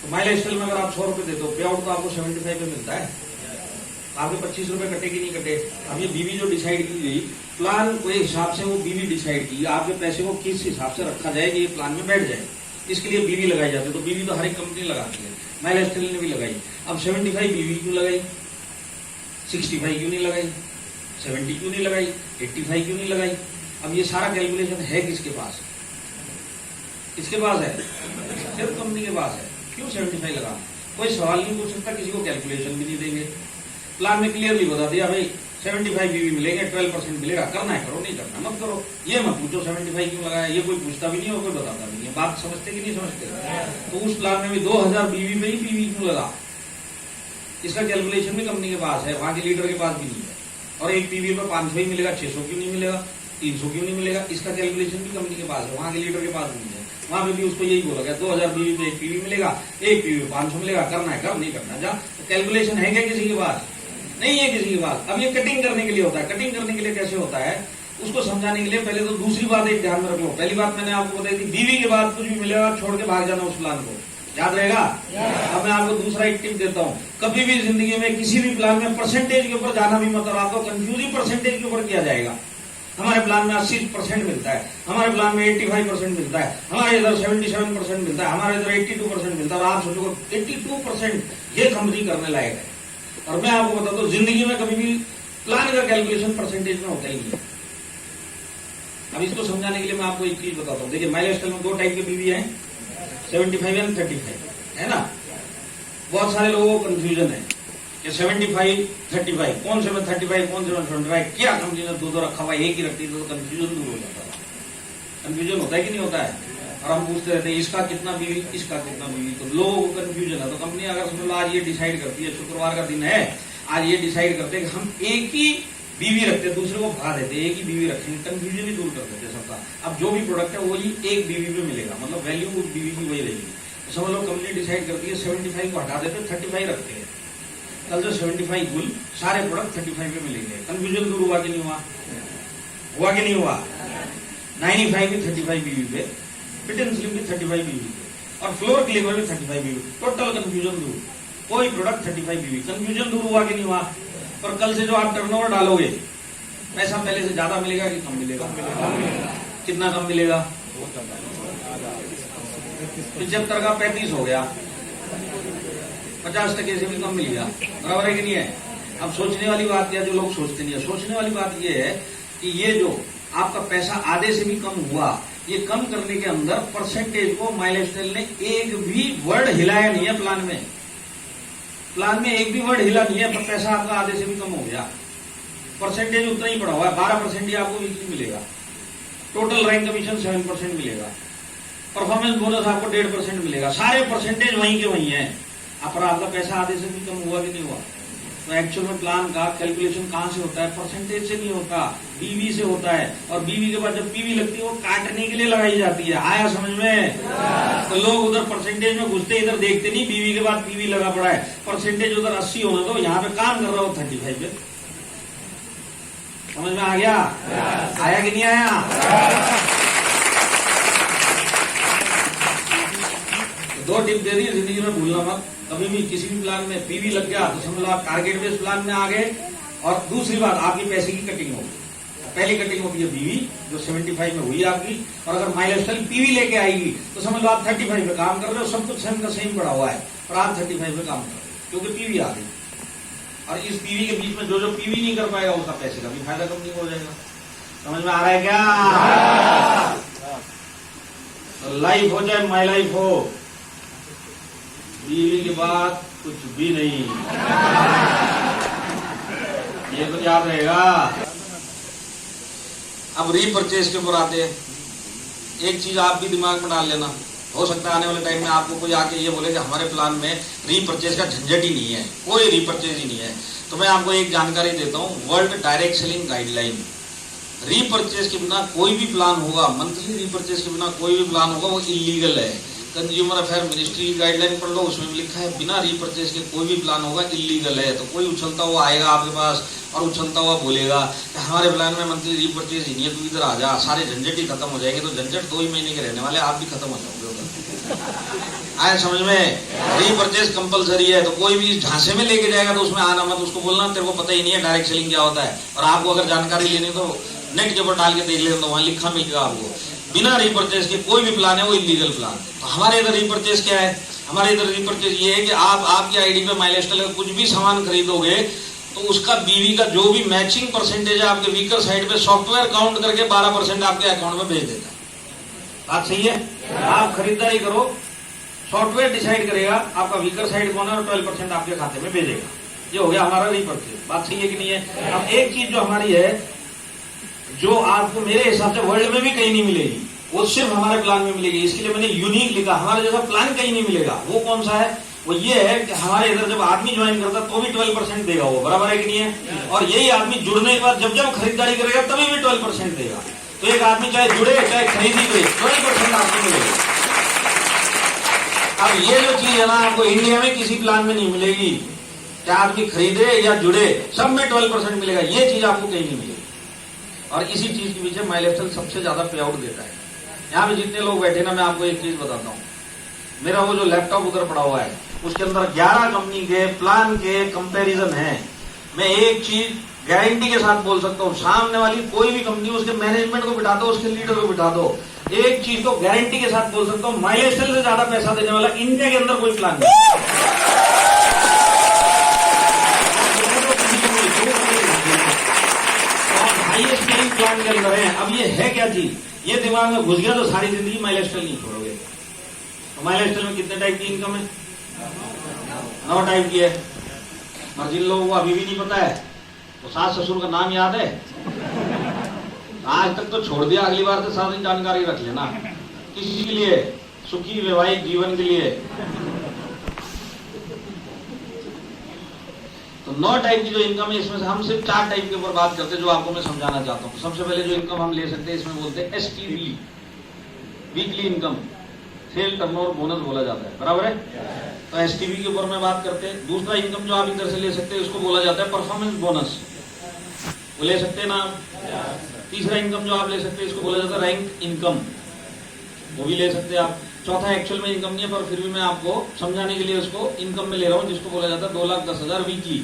तो माई लाइफ स्टाइल में अगर आप 100 रुपए देते हो, पे आउट तो आपको 75 पे मिलता है, आपके 25 रुपए कटे कि नहीं कटे। अब ये बीवी जो डिसाइड की गई प्लान के हिसाब से, वो बीवी डिसाइड की आपके पैसे को किस हिसाब से रखा जाए कि ये प्लान में बैठ जाए, इसके लिए बीवी लगाई जाती है। तो बीवी तो हर एक कंपनी लगाती है, माई लाइफ स्टाइल ने भी लगाई। अब 75 बीवी क्यों लगाई, 65 क्यों नहीं लगाई, 70 क्यों नहीं लगाई, 85 क्यों नहीं लगाई। अब ये सारा कैलकुलेशन है किसके पास, किसके पास है, सिर्फ कंपनी के पास है। क्यों 75 लगा, कोई सवाल नहीं पूछ सकता, किसी को कैलकुलेशन भी नहीं देंगे। प्लान में क्लियरली बता दिया भाई 75 बीवी मिलेंगे, 12% मिलेगा, करना है करो, नहीं करना मत करो। ये मत पूछो 75 क्यों लगाया, ये कोई पूछता भी नहीं और कोई बताता भी नहीं। बात समझते कि नहीं समझते। तो उस प्लान में भी 2000 बीवी पे ही बीवी क्यों लगा, इसका कैलकुलेशन भी कंपनी के पास है, वहां के लीडर के पास भी नहीं है। और एक बीवी पे 500 ही मिलेगा, 600 क्यों नहीं मिलेगा, 300 क्यों नहीं मिलेगा, इसका कैलकुलेशन भी कंपनी के पास है, वहां के लीडर के पास भी नहीं है। वहां पे भी उसको यही बोला गया 2000 बीवी पे एक पीवी मिलेगा, एक पीवी 500 मिलेगा, करना है कर, नहीं करना जा। तो कैलकुलेशन है क्या किसी के पास, नहीं है किसी के पास। अब ये कटिंग करने के लिए होता है। कटिंग करने के लिए कैसे होता है, उसको समझाने के लिए पहले तो दूसरी बात एक ध्यान में रख लो। पहली बात मैंने आपको बताई थी, बीवी के बाद कुछ भी मिलेगा छोड़ के भाग जाना उस प्लान को, याद रहेगा। अब मैं आपको दूसरा एक टिप देता हूँ, कभी भी जिंदगी में किसी भी प्लान में परसेंटेज के ऊपर जाना भी मत, और आपको कंफ्यूज ही परसेंटेज के ऊपर किया जाएगा। हमारे प्लान में 80% मिलता है, हमारे प्लान में 85% मिलता है, हमारे इधर 77% मिलता है, हमारे इधर 82% मिलता है। और आप सोचो 82% ये कंपनी करने लायक है। और मैं आपको बताता हूँ, जिंदगी में कभी भी प्लान का कैलकुलेशन परसेंटेज में होता ही नहीं है। अब इसको समझाने के लिए मैं आपको एक चीज बताता हूँ। देखिए माई लाइफ स्टाइल में 2 टाइप के बीवी हैं, 75 एंड 35, है ना। बहुत सारे लोगों को कंफ्यूजन है कि 75 35 कौन से में 35 कौन से में 75, क्या कंपनी ने दो रखा हुआ, एक ही रखती है, तो कंफ्यूजन दूर हो जाता है। कंफ्यूजन होता है कि नहीं होता है। और हम पूछते रहते हैं इसका कितना बीवी, इसका कितना बीवी, तो लोगों को कंफ्यूजन है। तो कंपनी अगर समझ लो आज ये डिसाइड करती है, शुक्रवार का दिन है, आज ये डिसाइड करते हैं कि हम एक ही बीवी रखते हैं, दूसरे को भगा देते हैं, एक ही बीवी रखेंगे, कंफ्यूजन ही दूर कर देते हैं सबका। अब जो भी प्रोडक्ट है वही एक बीवी पे मिलेगा, मतलब वैल्यू उस बीवी की वही रहेगी। तो समझ लो कंपनी डिसाइड करती है 75 को हटा देते 35 रखते हैं, कल से 75 कुल सारे प्रोडक्ट 35 पे मिलेंगे। कंफ्यूजन दूर हुआ कि नहीं हुआ, हुआ कि नहीं हुआ। 95 भी 35 बीवी पे, फिट एंड स्लिम भी 35 बीवी पे, और फ्लोर क्लीनर भी 35 बीवी, टोटल कंफ्यूजन दूर। कोई प्रोडक्ट 35 बीवी, कंफ्यूजन दूर हुआ कि नहीं हुआ। पर कल से जो आप टर्नओवर डालोगे, पैसा पहले से ज्यादा मिलेगा कि कम मिलेगा, कितना कम मिलेगा, 75 का 35 हो गया, 50% से भी कम मिल गया, बराबर है कि नहीं है। अब सोचने वाली बात क्या, जो लोग सोचते नहीं है, सोचने वाली बात यह है कि ये जो आपका पैसा आधे से भी कम हुआ, ये कम करने के अंदर परसेंटेज को माई लाइफ स्टाइल ने एक भी वर्ड हिलाया नहीं है। प्लान में एक भी वर्ड हिला नहीं है, पर पैसा आपका आधे से भी कम हो गया, परसेंटेज उतना ही पड़ा हुआ है, 12% ही आपको वीकली मिलेगा, टोटल रैंक कमीशन 7% मिलेगा, परफॉर्मेंस बोनस आपको 1.5% मिलेगा, सारे परसेंटेज वहीं के वहीं है। पर आपका पैसा आधे से भी कम हुआ कि नहीं हुआ। तो एक्चुअल में प्लान का कैलकुलेशन कहां से होता है, परसेंटेज से नहीं होता, बीवी से होता है। और बीवी के बाद जब पीवी लगती है वो काटने के लिए लगाई जाती है, आया समझ में। तो लोग उधर परसेंटेज में घुसते, इधर देखते नहीं, बीवी के बाद पीवी लगा पड़ा है, परसेंटेज उधर 80 होना, तो यहाँ पे काम कर रहा हो 35 पे। समझ में आ गया, आया कि नहीं आया। तो 2 टिप दे दी, जिंदगी में भूलना मत। कभी भी किसी भी प्लान में पीवी लग गया तो समझ लो आप टारगेट बेस्ड प्लान में आ गए। और दूसरी बात, आपकी पैसे की कटिंग होगी। पहली कटिंग होती है बीवी, जो 75 में हुई आपकी, और अगर माई लाइफ स्टाइल पीवी लेके आएगी तो समझ लो आप 35 पे काम कर रहे हो, सब कुछ सेम का सेम पड़ा हुआ है, और आप 35 पे काम कर रहे हो क्योंकि पीवी आ गई। और इस पीवी के बीच में जो पीवी नहीं कर पाएगा उसका पैसे का भी फायदा कंपनी को हो जाएगा। समझ में आ रहा है क्या। तो लाइफ हो चाहे माई लाइफ हो, बीवी के बाद कुछ भी नहीं, ये तो याद रहेगा। अब रीपरचेज के ऊपर आते हैं। एक चीज आप भी दिमाग में डाल लेना, हो सकता है आने वाले टाइम में आपको कोई आके ये बोले कि हमारे प्लान में रीपरचेज का झंझट ही नहीं है, कोई रीपरचेज ही नहीं है। तो मैं आपको एक जानकारी देता हूँ, world direct selling guideline, repurchase के बिना कोई भी प्लान होगा, मंथली रीपरचेज के बिना कोई भी प्लान होगा वो इलीगल है। कंज्यूमर अफेयर मिनिस्ट्री की गाइडलाइन पढ़ लो, उसमें लिखा है बिना रीपरचेज के कोई भी प्लान होगा इलीगल है। तो कोई उछलता हुआ आएगा आपके पास और उछलता हुआ बोलेगा कि हमारे प्लान में मंथली रीपरचेज ही नहीं है, तू इधर आ जा, सारे झंझट ही खत्म हो जाएंगे। तो झंझट 2 ही महीने के रहने वाले, आप भी खत्म हो जाओगे उधर। आए समझ में? रीपरचेज कंपलसरी है, तो कोई भी झांसे में लेके जाएगा तो उसमें आना मत, उसको बोलना तेरे को पता ही नहीं है डायरेक्ट सेलिंग क्या होता है, और आपको अगर जानकारी लेनी तो नेट के ऊपर डाल के देख लेना, तो वहां लिखा मिलेगा आपको। बिना रीपरचेज के कोई भी प्लान है वो इलीगल प्लान। तो हमारे इधर रीपरचेज क्या है? हमारे इधर रीपरचेज ये है कि आप आपकी आईडी पे माइलस्टाइल का कुछ भी सामान खरीदोगे तो उसका बीवी का जो भी मैचिंग परसेंटेज है आपके वीकर साइड पे सॉफ्टवेयर काउंट करके 12% आपके अकाउंट में भेज देता है। बात सही है? आप खरीदारी करो, सॉफ्टवेयर डिसाइड करेगा आपका वीकर साइड कौन है और 12% आपके खाते में भेजेगा। ये हो गया हमारा रीपरचेज। बात सही है कि नहीं है? अब एक चीज जो हमारी है, जो आपको मेरे हिसाब से वर्ल्ड में भी कहीं नहीं मिलेगी, वो सिर्फ हमारे प्लान में मिलेगी। इसके लिए मैंने यूनिक लिखा, हमारे जैसा प्लान कहीं नहीं मिलेगा। वो कौन सा है? वो ये है कि हमारे इधर जब आदमी ज्वाइन करता तो भी 12% देगा वो, बराबर है कि नहीं है? और यही आदमी जुड़ने के बाद जब जब खरीदारी करेगा तभी भी 12% देगा। तो एक आदमी चाहे जुड़े चाहे खरीदी करे 12% आपको मिलेगा। अब ये जो चीज है ना, आपको इंडिया में किसी प्लान में नहीं मिलेगी। क्या आदमी खरीदे या जुड़े सब में 12% मिलेगा, ये चीज आपको कहीं नहीं मिलेगी। और इसी चीज के पीछे माइलस्टाइल सबसे ज्यादा पे आउट देता है। यहाँ पे जितने लोग बैठे ना, मैं आपको एक चीज बताता हूँ, मेरा वो जो लैपटॉप उधर पड़ा हुआ है उसके अंदर 11 कंपनी के प्लान के कंपैरिजन है। मैं एक चीज गारंटी के साथ बोल सकता हूँ, सामने वाली कोई भी कंपनी उसके मैनेजमेंट को बिठा दो, उसके लीडर को बिठा दो, एक चीज को गारंटी के साथ बोल सकता हूँ, माइलस्टाइल से ज्यादा पैसा देने वाला इंडिया के अंदर कोई प्लान नहीं। हाईएस्ट पेइंग प्लान के अंदर है। अब ये है क्या चीज, ये दिमाग में घुस गया तो सारी जिंदगी माइलस्टाइल नहीं छोड़ोगे। तो माइलस्टाइल में कितने टाइप की इनकम है? 9 टाइप की है। और जिन लोगों को अभी भी नहीं पता है, तो सास ससुर का नाम याद है? आज तक तो छोड़ दिया, अगली बार से सारी जानकारी रख लेना। किसी के लिए? सुखी वैवाहिक जीवन के लिए। तो 9 टाइप की जो इनकम है, इसमें से हम सिर्फ 4 टाइप के ऊपर बात करते हैं, जो आपको मैं समझाना चाहता हूँ। सबसे पहले जो इनकम हम ले सकते हैं, इसमें बोलते हैं STV, weekly income, sale turnover bonus बोला जाता है, बराबर है? तो एसटीवी के ऊपर में बात करते हैं। दूसरा इनकम जो आप इधर से ले सकते हैं उसको बोला जाता है परफॉर्मेंस बोनस, वो ले सकते हैं ना। तीसरा इनकम जो आप ले सकते हैं इसको बोला जाता है रैंक इनकम, वो भी ले सकते हैं आप। चौथा एक्चुअल में इनकम नहीं है, पर फिर भी मैं आपको समझाने के लिए उसको इनकम में ले रहा हूँ, जिसको बोला जाता है 2,10,000 वीकली।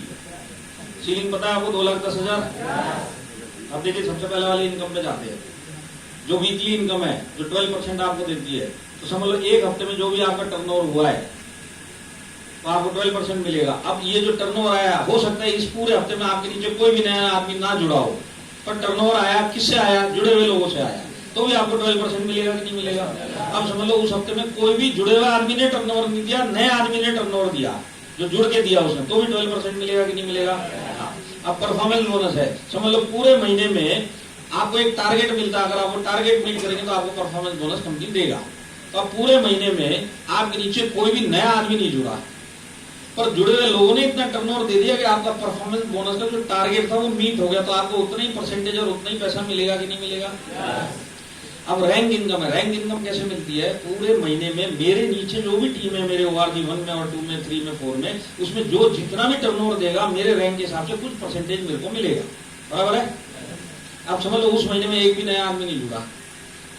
सीलिंग पता है आपको? 2,10,000। अब देखिए सबसे पहले वाली इनकम पे जाते हैं, जो वीकली इनकम है, जो 12% आपको देती है। तो समझ लो एक हफ्ते में जो भी आपका टर्नओवर हुआ है तो आपको 12% मिलेगा। अब ये जो टर्नओवर आया, हो सकता है इस पूरे हफ्ते में आपके नीचे कोई भी नया आदमी ना जुड़ा हो, पर टर्नओवर आया किससे आया? जुड़े हुए लोगों से आया, तो भी आपको 12% मिलेगा कि नहीं मिलेगा? अब समझ लो उस हफ्ते में कोई भी जुड़े हुए आदमी ने टर्नओवर नहीं दिया, नए आदमी ने टर्नओवर दिया, जो जुड़ के दिया उसने, तो भी 12% मिलेगा कि नहीं मिलेगा? अब परफॉर्मेंस बोनस है, समझ लो पूरे महीने में आपको एक टारगेट मिलता है, अगर आप वो टारगेट मीट करेंगे तो आपको परफॉर्मेंस बोनस कंपनी देगा। तो अब पूरे महीने में आपके नीचे कोई भी नया आदमी नहीं जुड़ा, पर जुड़े हुए लोगों ने इतना टर्नओवर दे दिया कि आपका परफॉर्मेंस बोनस का जो टारगेट था वो मीट हो गया, तो आपको उतना ही परसेंटेज और उतना ही पैसा मिलेगा कि नहीं मिलेगा? अब रैंक इनकम है। रैंक इनकम कैसे मिलती है? पूरे महीने में मेरे नीचे जो भी टीम है, मेरे ORG 1 में और 2 में 3 में 4 में, उसमें जो जितना भी टर्नओवर देगा मेरे रैंक के हिसाब से कुछ परसेंटेज मेरे को मिलेगा, बराबर है? आप समझ लो उस महीने में एक भी नया आदमी नहीं जुड़ा,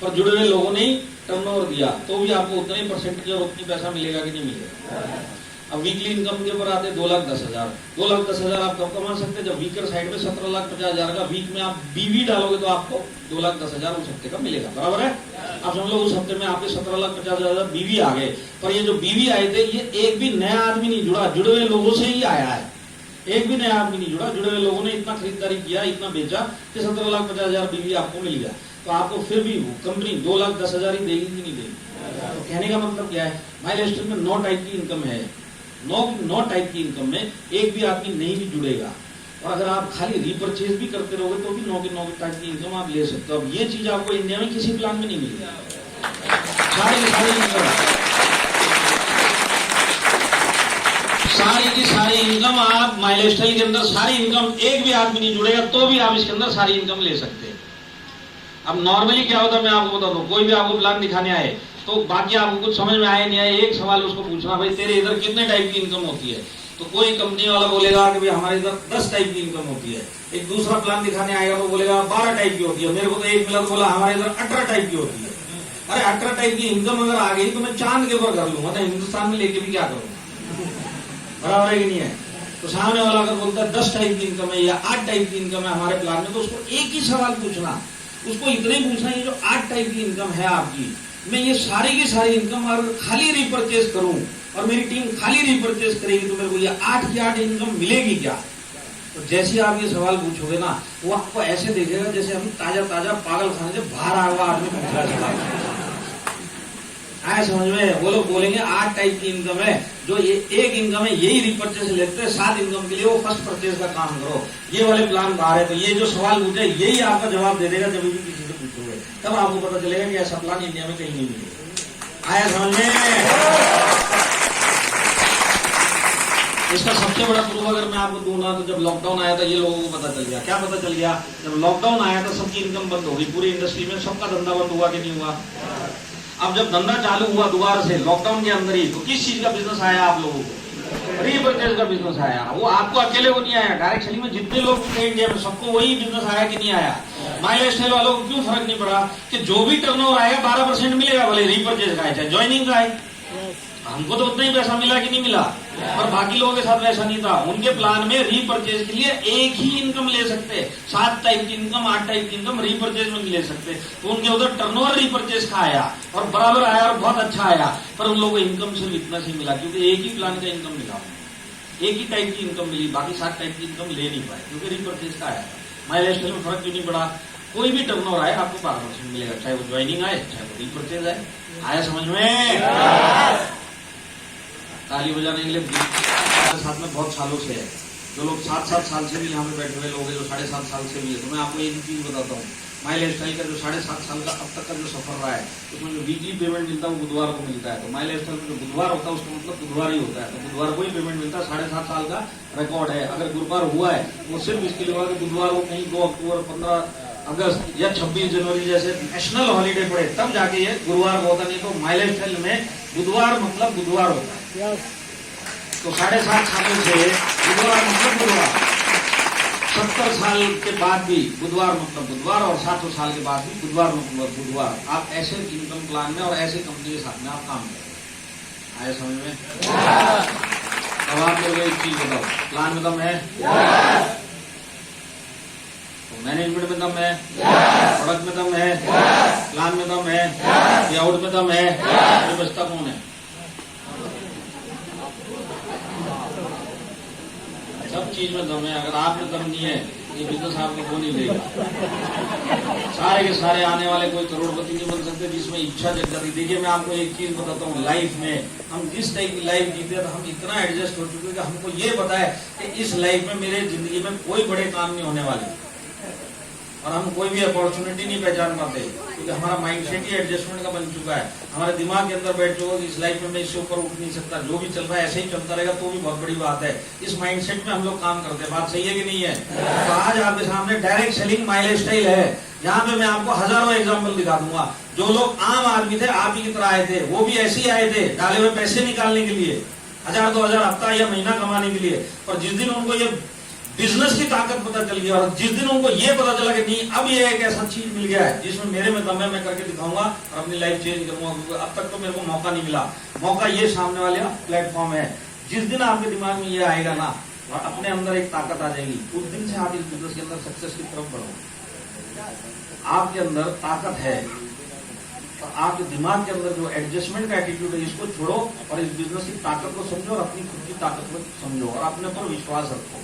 पर जुड़े हुए लोगों ने टर्नओवर दिया, तो भी आपको उतना ही परसेंटेज और उतनी पैसा मिलेगा कि नहीं मिलेगा? अब वीकली इनकम के ऊपर आते 2,10,000। 2,10,000 आप कब कमा सकते हैं? जब वीकर साइड में 17,50,000 का वीक में आप बीवी डालोगे तो आपको 2,10,000 उस हफ्ते का मिलेगा, बराबर है? आप समझ लो उस हफ्ते में आपके 17,50,000 बीवी आ गए, पर ये जो बीवी आए थे ये एक भी नया आदमी नहीं जुड़ा, जुड़े हुए लोगों से ही आया है। एक भी नया आदमी नहीं जुड़ा, जुड़े हुए लोगों ने इतना खरीदारी किया, इतना बेचा कि 17,50,000 बीवी आपको मिल गया। तो आपको फिर भी कंपनी 2,10,000 ही देगी कि नहीं देगी? तो कहने का मतलब क्या है? माइलस्टाइल में 9 टाइप की इनकम है। 9 टाइप की इनकम में एक भी आदमी नहीं भी जुड़ेगा, और अगर आप खाली रीपरचेज भी करते रहोगे तो भी 9 टाइप की इनकम आप ले सकते हो। अब ये चीज आपको इंडिया में किसी प्लान में नहीं मिलेगी। सारी की सारी इनकम आप माइलस्टाइल के अंदर, सारी इनकम एक भी आदमी नहीं जुड़ेगा तो भी आप इसके अंदर सारी इनकम ले सकते हैं। अब नॉर्मली क्या होता है मैं आपको बता दूं, कोई भी आपको प्लान दिखाने आए तो बाकी आपको कुछ समझ में आए नहीं आए, एक सवाल उसको पूछना, भाई तेरे इधर कितने टाइप की इनकम होती है? तो कोई कंपनी वाला बोलेगा कि भाई हमारे इधर 10 टाइप की इनकम होती है। एक दूसरा प्लान दिखाने आएगा तो बोलेगा 12 टाइप की होती है। मेरे को तो एक मिला तो बोला हमारे इधर 18 टाइप की होती है। अरे 18 टाइप की इनकम अगर आ गई तो मैं चांद के ऊपर कर लूंगा, तो हिंदुस्तान में लेके भी क्या करूंगा, बराबर है कि नहीं है। तो सामने वाला अगर बोलता है 10 टाइप की इनकम है या 8 टाइप की इनकम है हमारे प्लान में, तो उसको एक ही सवाल पूछना, उसको इतना ही पूछना, ये जो 8 टाइप की इनकम है आपकी, मैं ये सारी की सारी इनकम अगर खाली रिपर्चेज करूं और मेरी टीम खाली रिपर्चेज करेगी तो मेरे को ये 8 की 8 इनकम मिलेगी क्या। तो जैसे ही आप ये सवाल पूछोगे ना, वो आपको ऐसे देखेगा जैसे हम ताजा ताजा पागल खाने से बाहर आया हुआ आदमी पूछा सवाल आया समझ में। वो लोग बोलेंगे 8 टाइप की इनकम है, जो ये एक इनकम है यही रिपर्चेज लेते हैं, 7 इनकम के लिए वो फर्स्ट परचेज का काम करो, ये वाले प्लान बाहर है। तो ये जो सवाल पूछे यही आपका जवाब दे देगा जब भी किसी से पूछोगे, तब आपको पता चलेगा कि ऐसा प्लान इंडिया में कहीं नहीं मिलेगा। आया समझ में। इसका सबसे बड़ा प्रूफ अगर मैं आपको दूंगा तो जब लॉकडाउन आया था ये लोगों को पता चल गया। क्या पता चल गया, जब लॉकडाउन आया था सबकी इनकम बंद हो गई, पूरी इंडस्ट्री में सबका धंधा बंद हुआ कि नहीं हुआ। अब जब धंधा चालू हुआ दोबारा से लॉकडाउन के अंदर ही, तो किस चीज का बिजनेस आया आप लोगों को, रीपरचेज का बिजनेस आया। वो आपको अकेले को नहीं आया, डायरेक्ट सेलिंग में जितने लोग थे इंडिया में सबको वही बिजनेस आया कि नहीं आया। माई लाइफस्टाइल वालों को क्यों फर्क नहीं पड़ा कि जो भी टर्नओवर आएगा 12% मिलेगा, भले रीपरचेज का है चाहे ज्वाइनिंग का है, हमको तो उतना ही पैसा मिला कि नहीं मिला। और बाकी लोगों के साथ वैसा नहीं था, उनके प्लान में रीपरचेज के लिए एक ही इनकम ले सकते, 7 टाइप की इनकम 8 टाइप की इनकम रीपरचेज में ले सकते। तो उनके उधर टर्नओवर रीपरचेज का आया और बराबर आया और बहुत अच्छा आया, पर उन लोगों को इनकम सिर्फ इतना से मिला क्योंकि एक ही प्लान का इनकम मिला, एक ही टाइप की इनकम मिली, बाकी 7 टाइप की इनकम ले नहीं पाए क्योंकि रीपरचेज का आया। माई लाइफस्टाइल में फर्क क्यों नहीं पड़ा, कोई भी टर्नओवर आए आपको 12% मिलेगा, चाहे वो ज्वाइनिंग आए चाहे वो रीपरचेज आए। आया समझ में। ताली बजाने के लिए साथ में बहुत सालों से है, जो लोग 7 साल से भी यहाँ पे बैठे हुए लोग हैं, जो 7.5 साल से भी है। तो मैं आपको एक चीज बताता हूँ, माई लाइफस्टाइल का जो 7.5 साल का अब तक का जो सफर रहा है, उसमें जो वीकली पेमेंट मिलता है वो बुधवार को मिलता है। तो माई लाइफस्टाइल में जो बुधवार होता है उसका मतलब बुधवार ही होता है, तो बुधवार को ही पेमेंट मिलता है। 7.5 साल का रिकॉर्ड है। अगर गुरुवार हुआ है वो सिर्फ इसके लिए हुआ कि बुधवार को कहीं 2 अक्टूबर 15 अगस्त या 26 जनवरी जैसे नेशनल हॉलीडे पड़े तब जाके ये गुरुवार को होता, नहीं तो माई लाइफस्टाइल में बुधवार मतलब बुधवार होता है। तो 7.5 सालों से बुधवार मतलब बुधवार, 70 साल के बाद भी बुधवार मतलब बुधवार, और 700 साल के बाद भी बुधवार मतलब बुधवार। आप ऐसे इनकम प्लान में और ऐसे कंपनी के साथ में आप काम करें। आए समझ में। अब आप लोग एक चीज बताओ, प्लान में दम है, तो मैनेजमेंट में दम है, प्रोडक्ट में दम है, प्लान में दम है, लेआउट में दम है, तो बचता कौन है। सब चीज में दम है। अगर आप में दम नहीं है ये बिजनेस आपको हो नहीं देगा। सारे के सारे आने वाले कोई करोड़पति नहीं बन सकते जिसमें इच्छा जग जाती। देखिए मैं आपको एक चीज बताता हूँ, लाइफ में हम जिस टाइप की लाइफ जीते हैं तो हम इतना एडजस्ट हो चुके हैं कि हमको ये पता है कि इस लाइफ में मेरे जिंदगी में कोई बड़े काम नहीं होने वाले, और हम कोई भी अपॉर्चुनिटी नहीं पहचान पाते क्योंकि हमारा माइंडसेट ही एडजस्टमेंट का बन चुका है। हमारे दिमाग के अंदर बैठ चुका है इस लाइफ में मैं इससे ऊपर उठ नहीं सकता, जो भी चल रहा है ऐसे ही चलता रहेगा तो भी बहुत बड़ी बात है। इस माइंडसेट में हम लोग काम करते हैं। बात सही है कि नहीं है। तो आज आपके सामने डायरेक्ट सेलिंग माई लाइफस्टाइल है, यहाँ पे मैं आपको हजारों एग्जाम्पल दिखा दूंगा। जो लोग आम आदमी थे आप ही की तरह आए थे, वो भी ऐसे ही आए थे डाले हुए पैसे निकालने के लिए, 1000-2000 हफ्ता या महीना कमाने के लिए। और जिस दिन उनको ये बिजनेस की ताकत पता चल गया और जिस दिन उनको ये पता चला कि नहीं अब ये एक ऐसा चीज मिल गया है जिसमें मेरे में दम है, मैं करके दिखाऊंगा और अपनी लाइफ चेंज करूंगा। अब तक तो मेरे को मौका नहीं मिला, मौका ये सामने वाले प्लेटफॉर्म है। जिस दिन आपके दिमाग में ये आएगा ना और अपने अंदर एक ताकत आ जाएगी, उस दिन से आप इस बिजनेस के अंदर सक्सेस की तरफ बढ़ो। आपके अंदर ताकत है तो आपके दिमाग के अंदर जो एडजस्टमेंट का एटीट्यूड है इसको छोड़ो और इस बिजनेस की ताकत को समझो और अपनी खुद की ताकत को समझो और अपने पर विश्वास रखो।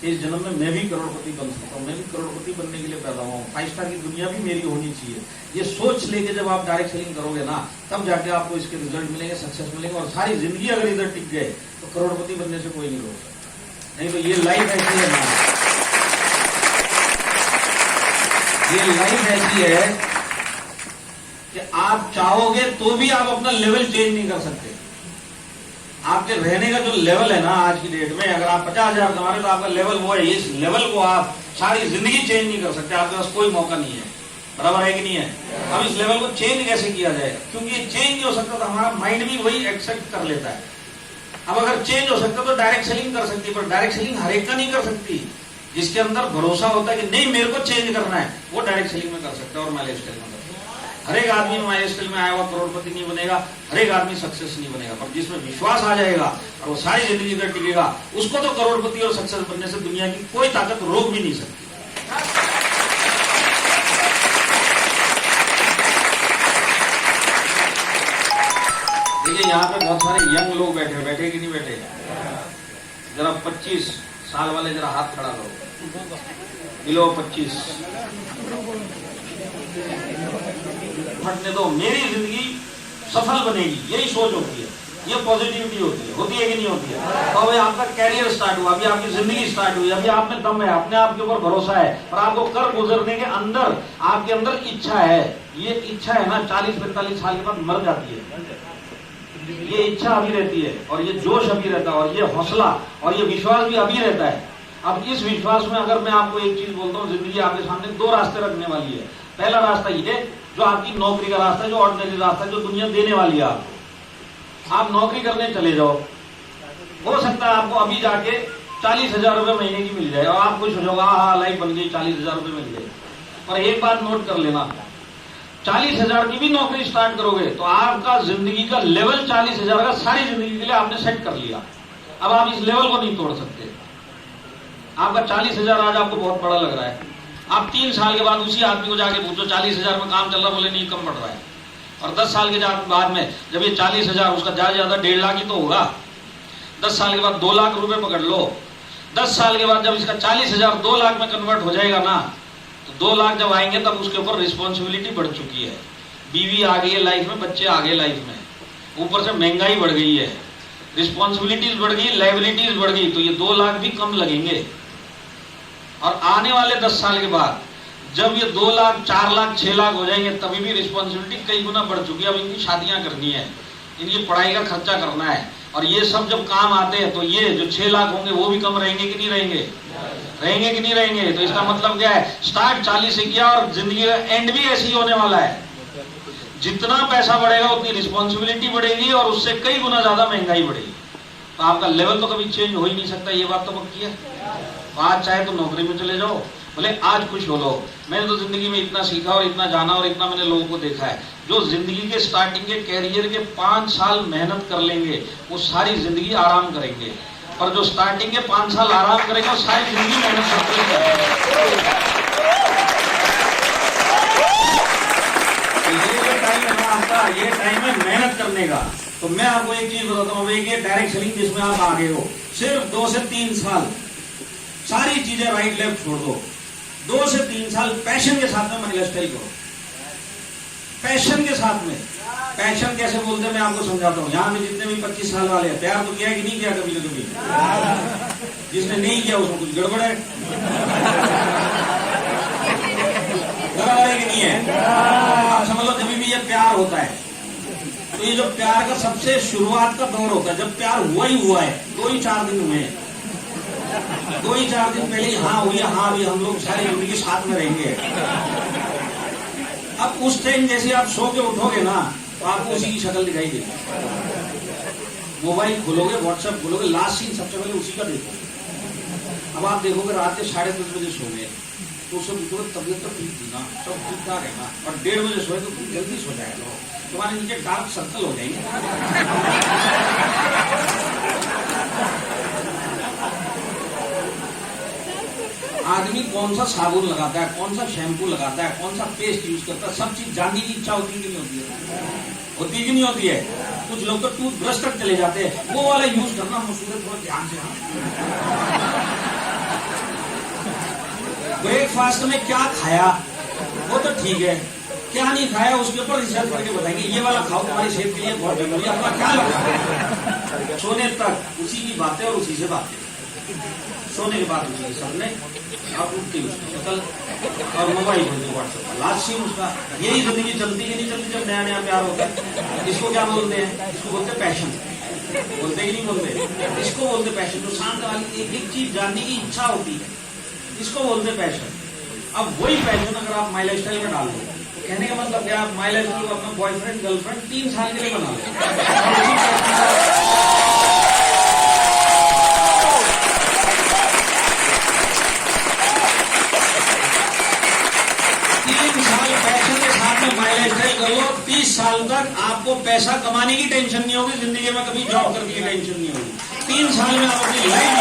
इस जन्म में मैं भी करोड़पति बन सकता हूँ, मैं भी करोड़पति बनने के लिए पैदा हुआ हूँ, 5 स्टार की दुनिया भी मेरी होनी चाहिए। ये सोच लेके जब आप डायरेक्ट सेलिंग करोगे ना तब जाके आपको इसके रिजल्ट मिलेंगे, सक्सेस मिलेंगे। और सारी जिंदगी अगर इधर टिक गए तो करोड़पति बनने से कोई नहीं रोक सकता। नहीं तो ये लाइफ ऐसी है ना, ये लाइफ ऐसी है कि आप चाहोगे तो भी आप अपना लेवल चेंज नहीं कर सकते। आपके रहने का जो लेवल है ना आज की डेट में, अगर आप 50,000 कमा रहे तो आपका लेवल वो है, इस लेवल को आप सारी जिंदगी चेंज नहीं कर सकते, आपके पास कोई मौका नहीं है। बराबर है कि नहीं है। अब इस लेवल को चेंज कैसे किया जाए, क्योंकि ये चेंज नहीं हो सकता तो हमारा माइंड भी वही एक्सेप्ट कर लेता है। अब अगर चेंज हो सकता तो डायरेक्ट सेलिंग कर सकती, पर डायरेक्ट सेलिंग हर एक का नहीं कर सकती। जिसके अंदर भरोसा होता है कि नहीं मेरे को चेंज करना है वो डायरेक्ट सेलिंग में कर सकता है और माई लाइफस्टाइल में कर सकता है। हर एक आदमी माई स्टाइल में आया हुआ करोड़पति नहीं बनेगा, हर एक आदमी सक्सेस नहीं बनेगा, पर जिसमें विश्वास आ जाएगा और वो सारी जिंदगी तक टिकेगा, उसको तो करोड़पति और सक्सेस बनने से दुनिया की कोई ताकत रोक भी नहीं सकती। देखिए यहाँ पे बहुत सारे यंग लोग बैठे कि नहीं बैठे? जरा 25 साल वाले जरा हाथ खड़ा करो, बिलो 25 फटने दो। मेरी जिंदगी सफल बनेगी, यही सोच होती है, ये पॉजिटिविटी होती है कि नहीं होती है? तो अभी आपका कैरियर स्टार्ट हुआ, अभी आपकी जिंदगी स्टार्ट हुई, अभी आप में दम है, अपने आप के ऊपर भरोसा है, और आपको कर गुजरने के अंदर आपके अंदर इच्छा है। ये इच्छा है ना 40-45 साल के बाद मर जाती है। ये इच्छा अभी रहती है, और ये जोश अभी रहता है, और ये हौसला और ये विश्वास भी अभी रहता है। अब इस विश्वास में अगर मैं आपको एक चीज बोलता हूँ, जिंदगी आपके सामने 2 रास्ते रखने वाली है। पहला रास्ता ये जो आपकी नौकरी का रास्ता है, जो ऑर्डिनरी रास्ता है, जो दुनिया देने वाली है आपको। आप नौकरी करने चले जाओ, हो सकता है आपको अभी जाके 40,000 रुपए महीने की मिल जाए और आप खुश हो जाओगे, हाँ लाइफ बन गई, 40,000 रुपए मिल गए। पर एक बात नोट कर लेना, 40,000 की भी नौकरी स्टार्ट करोगे तो आपका जिंदगी का लेवल 40,000 का सारी जिंदगी के लिए आपने सेट कर लिया। अब आप इस लेवल को नहीं तोड़ सकते। आपका 40,000 आज आपको बहुत बड़ा लग रहा है, आप 3 साल के बाद उसी आदमी को जाके पूछो 40,000 में काम चल रहा, बोले नहीं कम पड़ रहा है। और 10 साल के बाद में जब ये 40,000 उसका ज्यादा 1.5 लाख ही तो होगा। 10 साल के बाद 2 लाख रुपए पकड़ लो। 10 साल के बाद जब इसका 40,000 2 लाख में कन्वर्ट हो जाएगा ना, तो 2 लाख जब आएंगे तब उसके ऊपर रिस्पॉन्सिबिलिटी बढ़ चुकी है। बीवी आ गई है लाइफ में, बच्चे आ गए लाइफ में, ऊपर से महंगाई बढ़ गई है, रिस्पॉन्सिबिलिटीज बढ़ गई, लाइबिलिटीज बढ़ गई, तो ये 2 लाख भी कम लगेंगे। और आने वाले 10 साल के बाद जब ये 2 लाख 4 लाख 6 लाख हो जाएंगे, तभी भी रिस्पॉन्सिबिलिटी कई गुना बढ़ चुकी है। अब इनकी शादियां करनी है, इनकी पढ़ाई का खर्चा करना है, और ये सब जब काम आते हैं तो ये जो 6 लाख होंगे वो भी कम रहेंगे कि नहीं रहेंगे? रहेंगे कि नहीं रहेंगे? तो इसका मतलब क्या है, स्टार्ट 40 से किया और जिंदगी का एंड भी ऐसे ही होने वाला है। जितना पैसा बढ़ेगा उतनी रिस्पॉन्सिबिलिटी बढ़ेगी और उससे कई गुना ज्यादा महंगाई बढ़ेगी। तो आपका लेवल तो कभी चेंज हो ही नहीं सकता, ये बात तो पक्की है। आज चाहे तो नौकरी में चले जाओ, बोले आज खुश हो लो। मैंने तो जिंदगी में इतना सीखा और इतना जाना और इतना मैंने लोगों को देखा है, जो जिंदगी के स्टार्टिंग के कैरियर के 5 साल मेहनत कर लेंगे वो सारी जिंदगी आराम करेंगे, और जो स्टार्टिंग के 5 साल आराम करेंगे वो सारी जिंदगी मेहनत करेंगे। ये टाइम है आपका, ये टाइम है मेहनत करने का। तो मैं आपको एक चीज बताता हूँ, एक ये डायरेक्ट सेलिंग जिसमें आप आगे हो, सिर्फ 2 से 3 साल सारी चीजें राइट लेफ्ट छोड़ दो। 2 से 3 साल पैशन के साथ में मनी लाइफस्टाइल करो, पैशन के साथ में। पैशन कैसे बोलते हैं मैं आपको समझाता हूँ। यहाँ में जितने भी 25 साल वाले हैं, प्यार तो किया कि नहीं किया कभी ना कभी? जिसने नहीं किया उसमें कुछ गड़बड़ है, गड़बड़ है कि नहीं है? आप समझ लो, जब भी ये प्यार होता है तो ये जो प्यार का सबसे शुरुआत का दौर होता है, जब प्यार हुआ ही हुआ है, 2 ही 4 दिन हुए हैं, 2 ही 4 दिन पहले ही हाँ हुई, हाँ भी हम लोग सारी जिंदगी साथ में रहेंगे। अब उस टाइम जैसे आप सो के उठोगे ना, तो आपको उसी की शक्ल दिखाई देगी। मोबाइल खोलोगे, व्हाट्सएप खोलोगे, लास्ट सीन सबसे पहले उसी का देखोगे। अब आप देखोगे रात के 10:30 बजे सो गए, तो उससे पूछोगे तबियत तो ठीक थी ना, सब ठीक ठाक है ना, और 1:30 बजे सोए तो तुम जल्दी सो जाएगा, तुम्हारे नीचे डार्क सर्कल हो जाएंगे। आदमी कौन सा साबुन लगाता है, कौन सा शैम्पू लगाता है, कौन सा पेस्ट यूज करता है, सब चीज जानने की इच्छा होती है कि नहीं होती है? होती है कि नहीं होती है? कुछ लोग तो टूथब्रश तक चले जाते हैं, वो वाला यूज करना मसूरे थोड़ा ध्यान से। ब्रेकफास्ट में क्या खाया वो तो ठीक है, क्या नहीं खाया उसके ऊपर रिसर्च करके बताएंगे, ये वाला खाओ तुम्हारी सेहत के लिए बहुत जरूरी है, अपना क्या लगा। सोने तक उसी की बातें और उसी से बातें, सोने के बाद उसी सबने आप उठती उसकी शक्ल और मोबाइल बोलते व्हाट्सएप पर लास्ट सीन उसका। यही जिंदगी चलती कि नहीं चलती जब नया नया प्यार होता है? इसको क्या बोलते हैं? इसको बोलते हैं पैशन। बोलते कि नहीं बोलते? इसको बोलते पैशन। जो शांत वाली एक चीज जानने की इच्छा होती है, इसको बोलते पैशन। अब वही पैशन अगर आप माई लाइफस्टाइल में डाल दो, तो कहने का मतलब क्या, आप माई लाइफस्टाइल को अपना बॉयफ्रेंड गर्लफ्रेंड 3 साल के लिए बना लो। 3 साल पैशन के साथ में माई लाइफस्टाइल कर लो 30 साल तक आपको पैसा कमाने की टेंशन नहीं होगी, जिंदगी में कभी जॉब करने की टेंशन नहीं होगी। 3 साल में आप अपनी लाइफ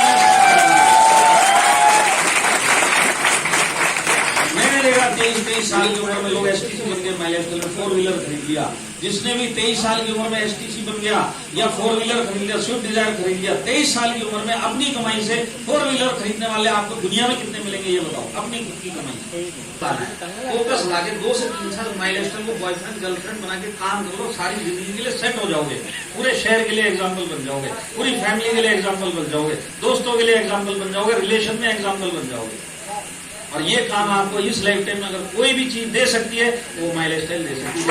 मैंने देखा 23 साल की उम्र में लोग एसटीसी बन गए, माइलेज में 4 व्हीलर खरीद लिया। जिसने भी 23 साल की उम्र में एसटीसी बन गया या 4 व्हीलर खरीद लिया, स्विफ्ट डिजायर खरीद लिया, 23 साल की उम्र में अपनी कमाई से 4 व्हीलर खरीदने वाले आपको दुनिया में कितने मिलेंगे ये बताओ, अपनी खुद की कमाई से। फोकस ला के 2 से 3 साल माइलेज को बॉयफ्रेंड गर्लफ्रेंड बना के काम कर लो, सारी जिंदगी के लिए सेट हो जाओगे, पूरे शहर के लिए एग्जाम्पल बन जाओगे, पूरी फैमिली के लिए एग्जाम्पल बन जाओगे, दोस्तों के लिए एग्जाम्पल बन जाओगे, रिलेशन में एग्जाम्पल बन जाओगे। और ये काम आपको इस लाइफ टाइम में अगर कोई भी चीज दे सकती है वो माई लाइफ स्टाइल दे सकती है।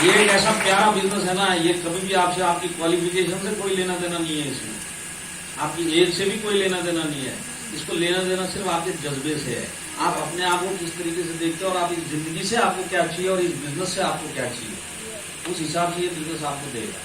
ये एक ऐसा प्यारा बिजनेस है ना, ये कभी भी आपसे आपकी क्वालिफिकेशन से कोई लेना देना नहीं है, इसमें आपकी एज से भी कोई लेना देना नहीं है। इसको लेना देना सिर्फ आपके जज्बे से है, आप अपने आप को किस तरीके से देखते हो और आप इस जिंदगी से आपको क्या चाहिए और इस बिजनेस से आपको क्या चाहिए, उस हिसाब से ये बिजनेस आपको देगा।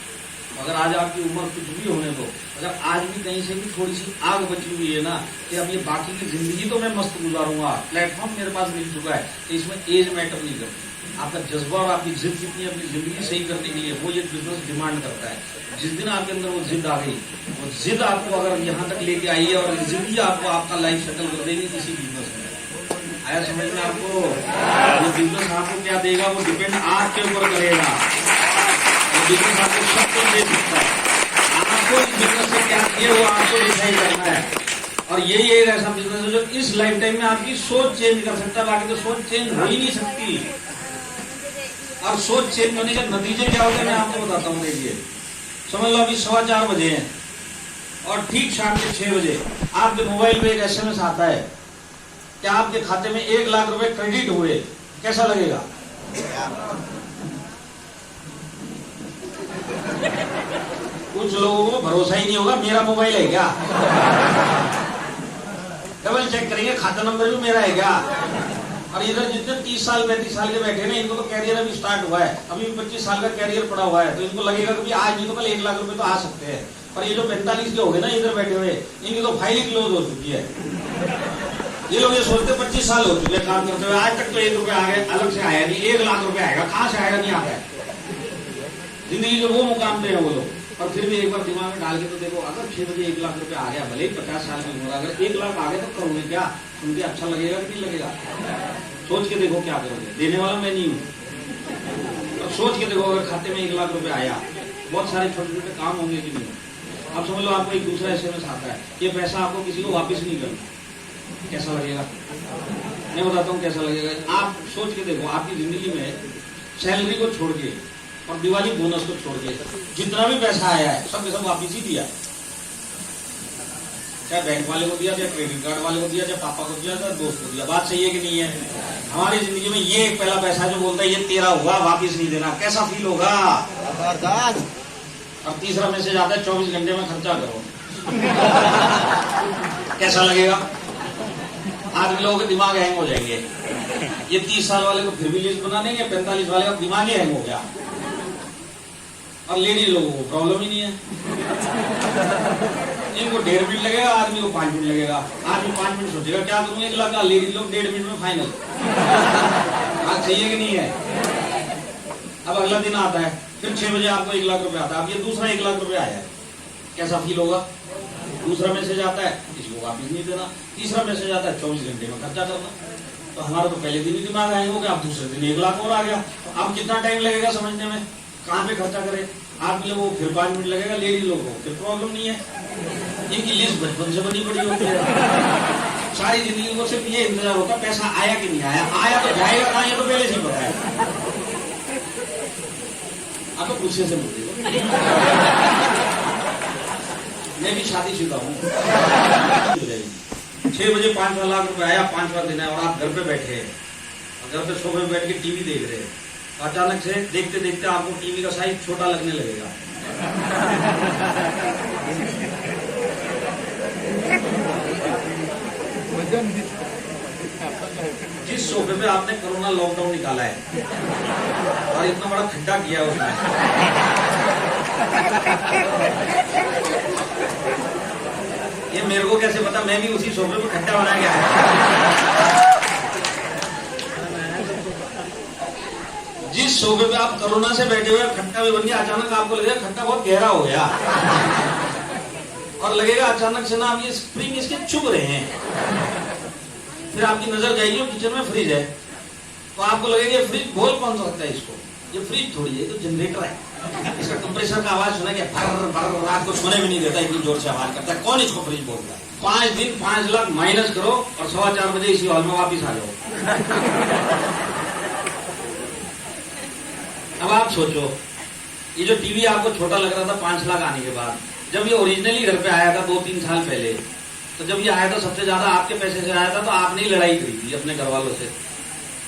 अगर आज आपकी उम्र कुछ भी होने दो, अगर आज भी कहीं से भी थोड़ी सी आग बची हुई है ना कि अब ये बाकी की जिंदगी तो मैं मस्त गुजारूंगा, प्लेटफॉर्म मेरे पास मिल चुका है, तो इसमें एज मैटर नहीं करती। आपका जज्बा और आपकी जिद कितनी अपनी जिंदगी सही करने के लिए वो ये बिजनेस डिमांड करता है। जिस दिन आपके अंदर वो जिद आ गई, वो जिद आपको अगर यहाँ तक लेके आई है और जिद ही आपको आपका लाइफ सेटल कर देगी किसी बिजनेस में। आया समझ में आपको? वो बिजनेस आपको क्या देगा वो डिपेंड आपके ऊपर करेगा। बिजनेस आपको सब कुछ दे सकता है, आपको इस बिजनेस से क्या चाहिए वो आपको डिसाइड करना है। और यही एक ऐसा बिजनेस है जो इस लाइफ टाइम में आपकी सोच चेंज कर सकता है, बाकी तो सोच चेंज हो ही नहीं सकती। और सोच चेंज होने के नतीजे क्या होते हैं मैं आपको बताता हूँ। देखिए समझ लो अभी 4:15 बजे हैं और ठीक शाम के 6 बजे आपके मोबाइल पे एक SMS आता है कि आपके खाते में 1 लाख रुपए क्रेडिट हुए। कैसा लगेगा? कुछ लोगों को भरोसा ही नहीं होगा मेरा मोबाइल है क्या, डबल चेक करेंगे खाता नंबर भी मेरा है क्या। और इधर जितने 30 साल 35 साल के बैठे ना, इनको तो कैरियर अभी स्टार्ट हुआ है, अभी 25 साल का कैरियर पड़ा हुआ है, तो इनको लगेगा कि आज नहीं तो कल 1 लाख रुपए तो आ सकते हैं। और ये जो 45 के हो गए ना इधर बैठे हुए, इनकी तो फाइल ही क्लोज हो चुकी है। ये लोग ये सोचते 25 साल हो चुके हैं काम करते हुए, आज तक तो 1 रुपया आ गया अलग से आया नहीं, 1 लाख रुपया आएगा, कहां से आएगा? नहीं आता है। जिंदगी जो वो मुकाम पे है वो लोग। और फिर भी एक बार दिमाग में डाल के तो देखो, अगर 6 बजे 1 लाख रुपया आ गया, भले ही 50 साल की उम्र, अगर 1 लाख आ गया तो करोगे क्या? सुनते अच्छा लगेगा कि नहीं लगेगा? सोच के देखो क्या करोगे। देने वाला मैं नहीं हूँ। अब सोच के देखो अगर खाते में 1 लाख रुपया आया, बहुत सारे छोटे छोटे काम होंगे कि नहीं। अब समझ लो आपको एक दूसरा SMS आता है, ये पैसा आपको किसी को वापिस नहीं करना, कैसा लगेगा? मैं बताता हूँ कैसा लगेगा। आप सोच के देखो, आपकी जिंदगी में सैलरी को छोड़ के और दिवाली बोनस को छोड़ के जितना भी पैसा आया है सब वापिस ही दिया, चाहे बैंक वाले को दिया, चाहे क्रेडिट कार्ड वाले को दिया, चाहे पापा को दिया, चाहे दोस्त को दिया। बात सही है कि नहीं है? हमारी जिंदगी में ये एक पहला पैसा जो बोलता है ये तेरा हुआ, वापिस नहीं देना, कैसा फील होगा? अब तीसरा मैसेज आता है 24 घंटे में खर्चा करो, कैसा लगेगा? आदमी लोगों के दिमाग हैंग हो जाएंगे। ये 30 साल वाले को फिर भी लिस्ट बना देंगे, 45 वाले का दिमाग ही हैंग हो गया। और लेडीज लोगों को प्रॉब्लम ही नहीं है, इनको 1.5 मिनट लगेगा, आदमी को 5 मिनट लगेगा। आदमी 5 मिनट सोचेगा क्या करूँ 1 लाख का, लेडीज लोग 1.5 मिनट में फाइनल। बात सही है कि नहीं है? अब अगला दिन आता है, फिर 6 बजे आपको 1 लाख रुपया आता है। अब ये दूसरा 1 लाख रुपया आया है, कैसा फील होगा? दूसरा मैसेज आता है, किसी को वापिस नहीं देना। तीसरा मैसेज आता है 24 घंटे में खर्चा करना। तो हमारा तो पहले दिन ही दिमाग आएगा हो गया, अब दूसरे दिन 1 लाख और आ गया। तो अब कितना टाइम लगेगा समझने में, कहाँ पे खर्चा करें? आप लोगों को फिर 5 मिनट लगेगा, लेडीज लोगों को फिर प्रॉब्लम नहीं है। इनकी लिस्ट बचपन से बनी पड़ी होती है, सारी जिंदगी को सिर्फ ये इंतजार होता है पैसा आया कि नहीं आया। आया तो जाएगा कहाँ, ये तो पहले से ही पता है। आप तो गुस्से से बोलते हो, मैं भी शादीशुदा हूँ। 6 बजे 5 लाख रुपए आया, 5वां दिन है और आप घर पे बैठे हैं, घर पे सोफे में बैठ के टीवी देख रहे हैं। अचानक से देखते देखते आपको टीवी का साइज छोटा लगने लगेगा। जिस सोफे पे आपने कोरोना लॉकडाउन निकाला है और इतना बड़ा खड्डा किया उसने, ये मेरे को कैसे पता, मैं भी उसी सोफे पर खट्टा बना के आया। जिस सोफे पे आप कोरोना से बैठे हुए खट्टा भी बन गया, अचानक आपको लगेगा खट्टा बहुत गहरा हो गया और लगेगा अचानक से ना आप ये स्प्रिंग इसके चुभ रहे हैं। फिर आपकी नजर जाएगी और किचन में फ्रिज है, तो आपको लगेगा ये फ्रिज बोल कौन सा सकता है इसको, ये फ्रिज थोड़ी है, तो जनरेटर है। इसका कंप्रेसर का आवाज सुना, भर भर रात को सोने भी नहीं देता, इतनी जोर से आवाज करता है। कौन इसको फ्रिज बोलता है? 5 दिन 5 लाख माइनस करो और 4:15 बजे इसी हॉल में वापिस आ जाओ। अब आप सोचो, ये जो टीवी आपको छोटा लग रहा था 5 लाख आने के बाद, जब ये ओरिजिनली घर पे आया था 2-3 साल पहले, तो जब ये आया था सबसे ज्यादा आपके पैसे से आया था, तो आपने ही लड़ाई करी थी अपने घर वालों से।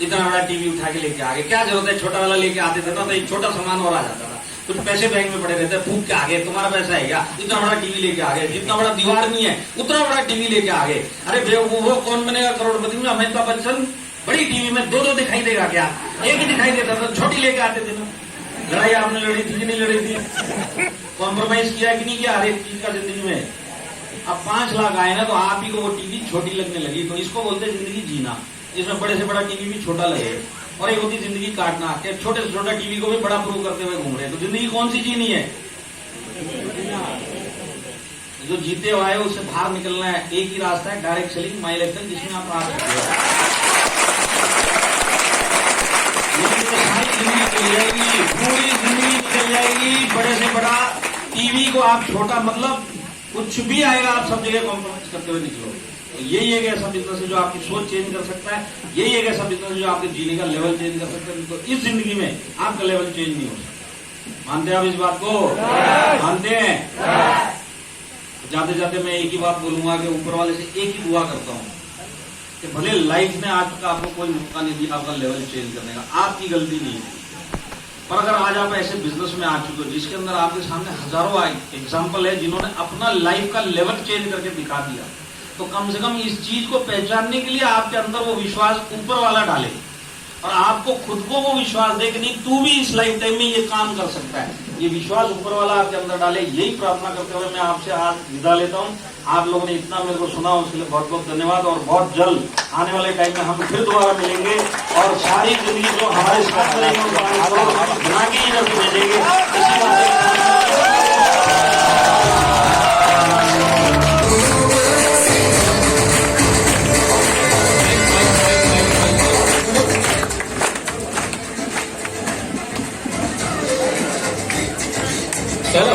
इतना बड़ा टीवी उठा के लेके आ गए, क्या जरूरत है, छोटा वाला लेके आते थे ना, तो एक छोटा सामान और आ जाता था। कुछ पैसे बैंक में पड़े रहते, फूक के आ गए, तुम्हारा पैसा है क्या, इतना बड़ा टीवी लेके आ गए, जितना बड़ा दीवार नहीं है उतना बड़ा टीवी लेके आ गए। अरे बेवकूफो, कौन बनेगा करोड़पति में? अमिताभ बच्चन बड़ी टीवी में 2-2 दिखाई देगा क्या? एक ही दिखाई देता था, छोटी लेके आते थे ना। लड़ाई आपने लड़ी थी कि नहीं लड़ी थी? कॉम्प्रोमाइज किया कि नहीं किया हर एक चीज का जिंदगी में? अब 5 लाख आए ना, तो आप ही को वो टीवी छोटी लगने लगी, तो इसको बोलते हैं जिंदगी जीना, जिसमें बड़े से बड़ा टीवी भी छोटा लगे। और एक होती जिंदगी काटना, के छोटे से छोटा टीवी को भी बड़ा प्रूव करते हुए घूम रहे हैं। तो जिंदगी कौन सी जीनी है? जो जीते हुआ है उससे बाहर निकलना है। एक ही रास्ता है, डायरेक्ट सेलिंग, माई इलेक्शन, जिसमें आप आ सकते हो। जिंदगी निकल जाएगी, पूरी जिंदगी निकल जाएगी। बड़े से बड़ा टीवी को आप छोटा, मतलब कुछ भी आएगा आप सब जगह कॉम्प्रोमाइज करते हुए निकलो। तो यही एक ऐसा बिजनेस है जो आपकी सोच चेंज कर सकता है, यही एक ऐसा बिजनेस है जो आपके जीने का लेवल चेंज कर सकता है। तो इस जिंदगी में आपका लेवल चेंज नहीं हो सकता। मानते हैं आप इस बात को? मानते हैं? जाते जाते मैं एक ही बात बोलूंगा कि ऊपर वाले से एक ही दुआ करता हूँ कि भले लाइफ में आज तक आपको कोई मौका नहीं दिया आपका लेवल चेंज करने का, आपकी गलती नहीं है, पर अगर आज आप ऐसे बिजनेस में आ चुके हो जिसके अंदर आपके सामने हजारों एग्जाम्पल है जिन्होंने अपना लाइफ का लेवल चेंज करके दिखा दिया, तो कम से कम इस चीज को पहचानने के लिए आपके अंदर वो विश्वास ऊपर वाला डाले और आपको खुद को वो विश्वास दे कि नहीं, तू भी इस लाइफ टाइम में ये काम कर सकता है। ये विश्वास ऊपर वाला आपके अंदर डाले, यही प्रार्थना करते हुए मैं आपसे आज विदा लेता हूँ। आप लोगों ने इतना मेरे को सुना, उसके लिए बहुत बहुत धन्यवाद। और बहुत जल्द आने वाले टाइम में हम फिर दोबारा मिलेंगे और सारी जिंदगी जो हमारे साथ रहेंगे उनको बना के इधर से भेजेंगे। इसी बात चलो,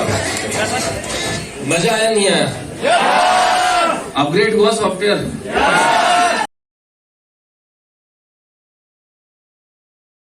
मजा आया नहीं आया? अपग्रेड हुआ सॉफ्टवेयर?